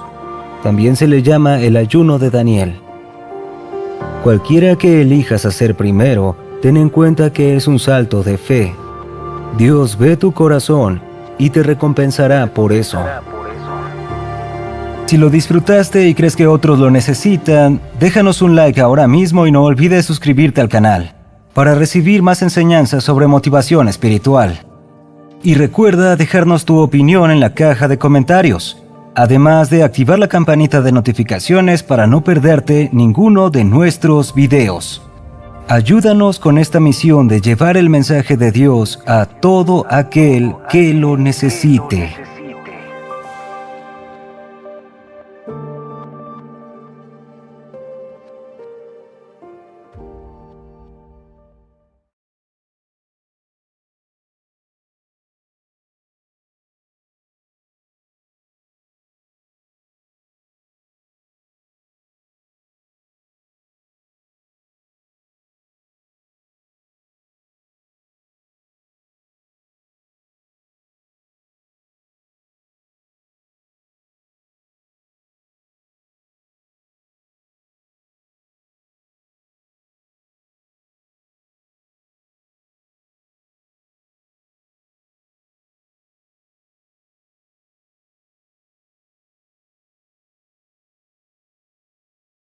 También se le llama el ayuno de Daniel. Cualquiera que elijas hacer primero, ten en cuenta que es un salto de fe. Dios ve tu corazón y te recompensará por eso. Si lo disfrutaste y crees que otros lo necesitan, déjanos un like ahora mismo y no olvides suscribirte al canal para recibir más enseñanzas sobre motivación espiritual. Y recuerda dejarnos tu opinión en la caja de comentarios, además de activar la campanita de notificaciones para no perderte ninguno de nuestros videos. Ayúdanos con esta misión de llevar el mensaje de Dios a todo aquel que lo necesite.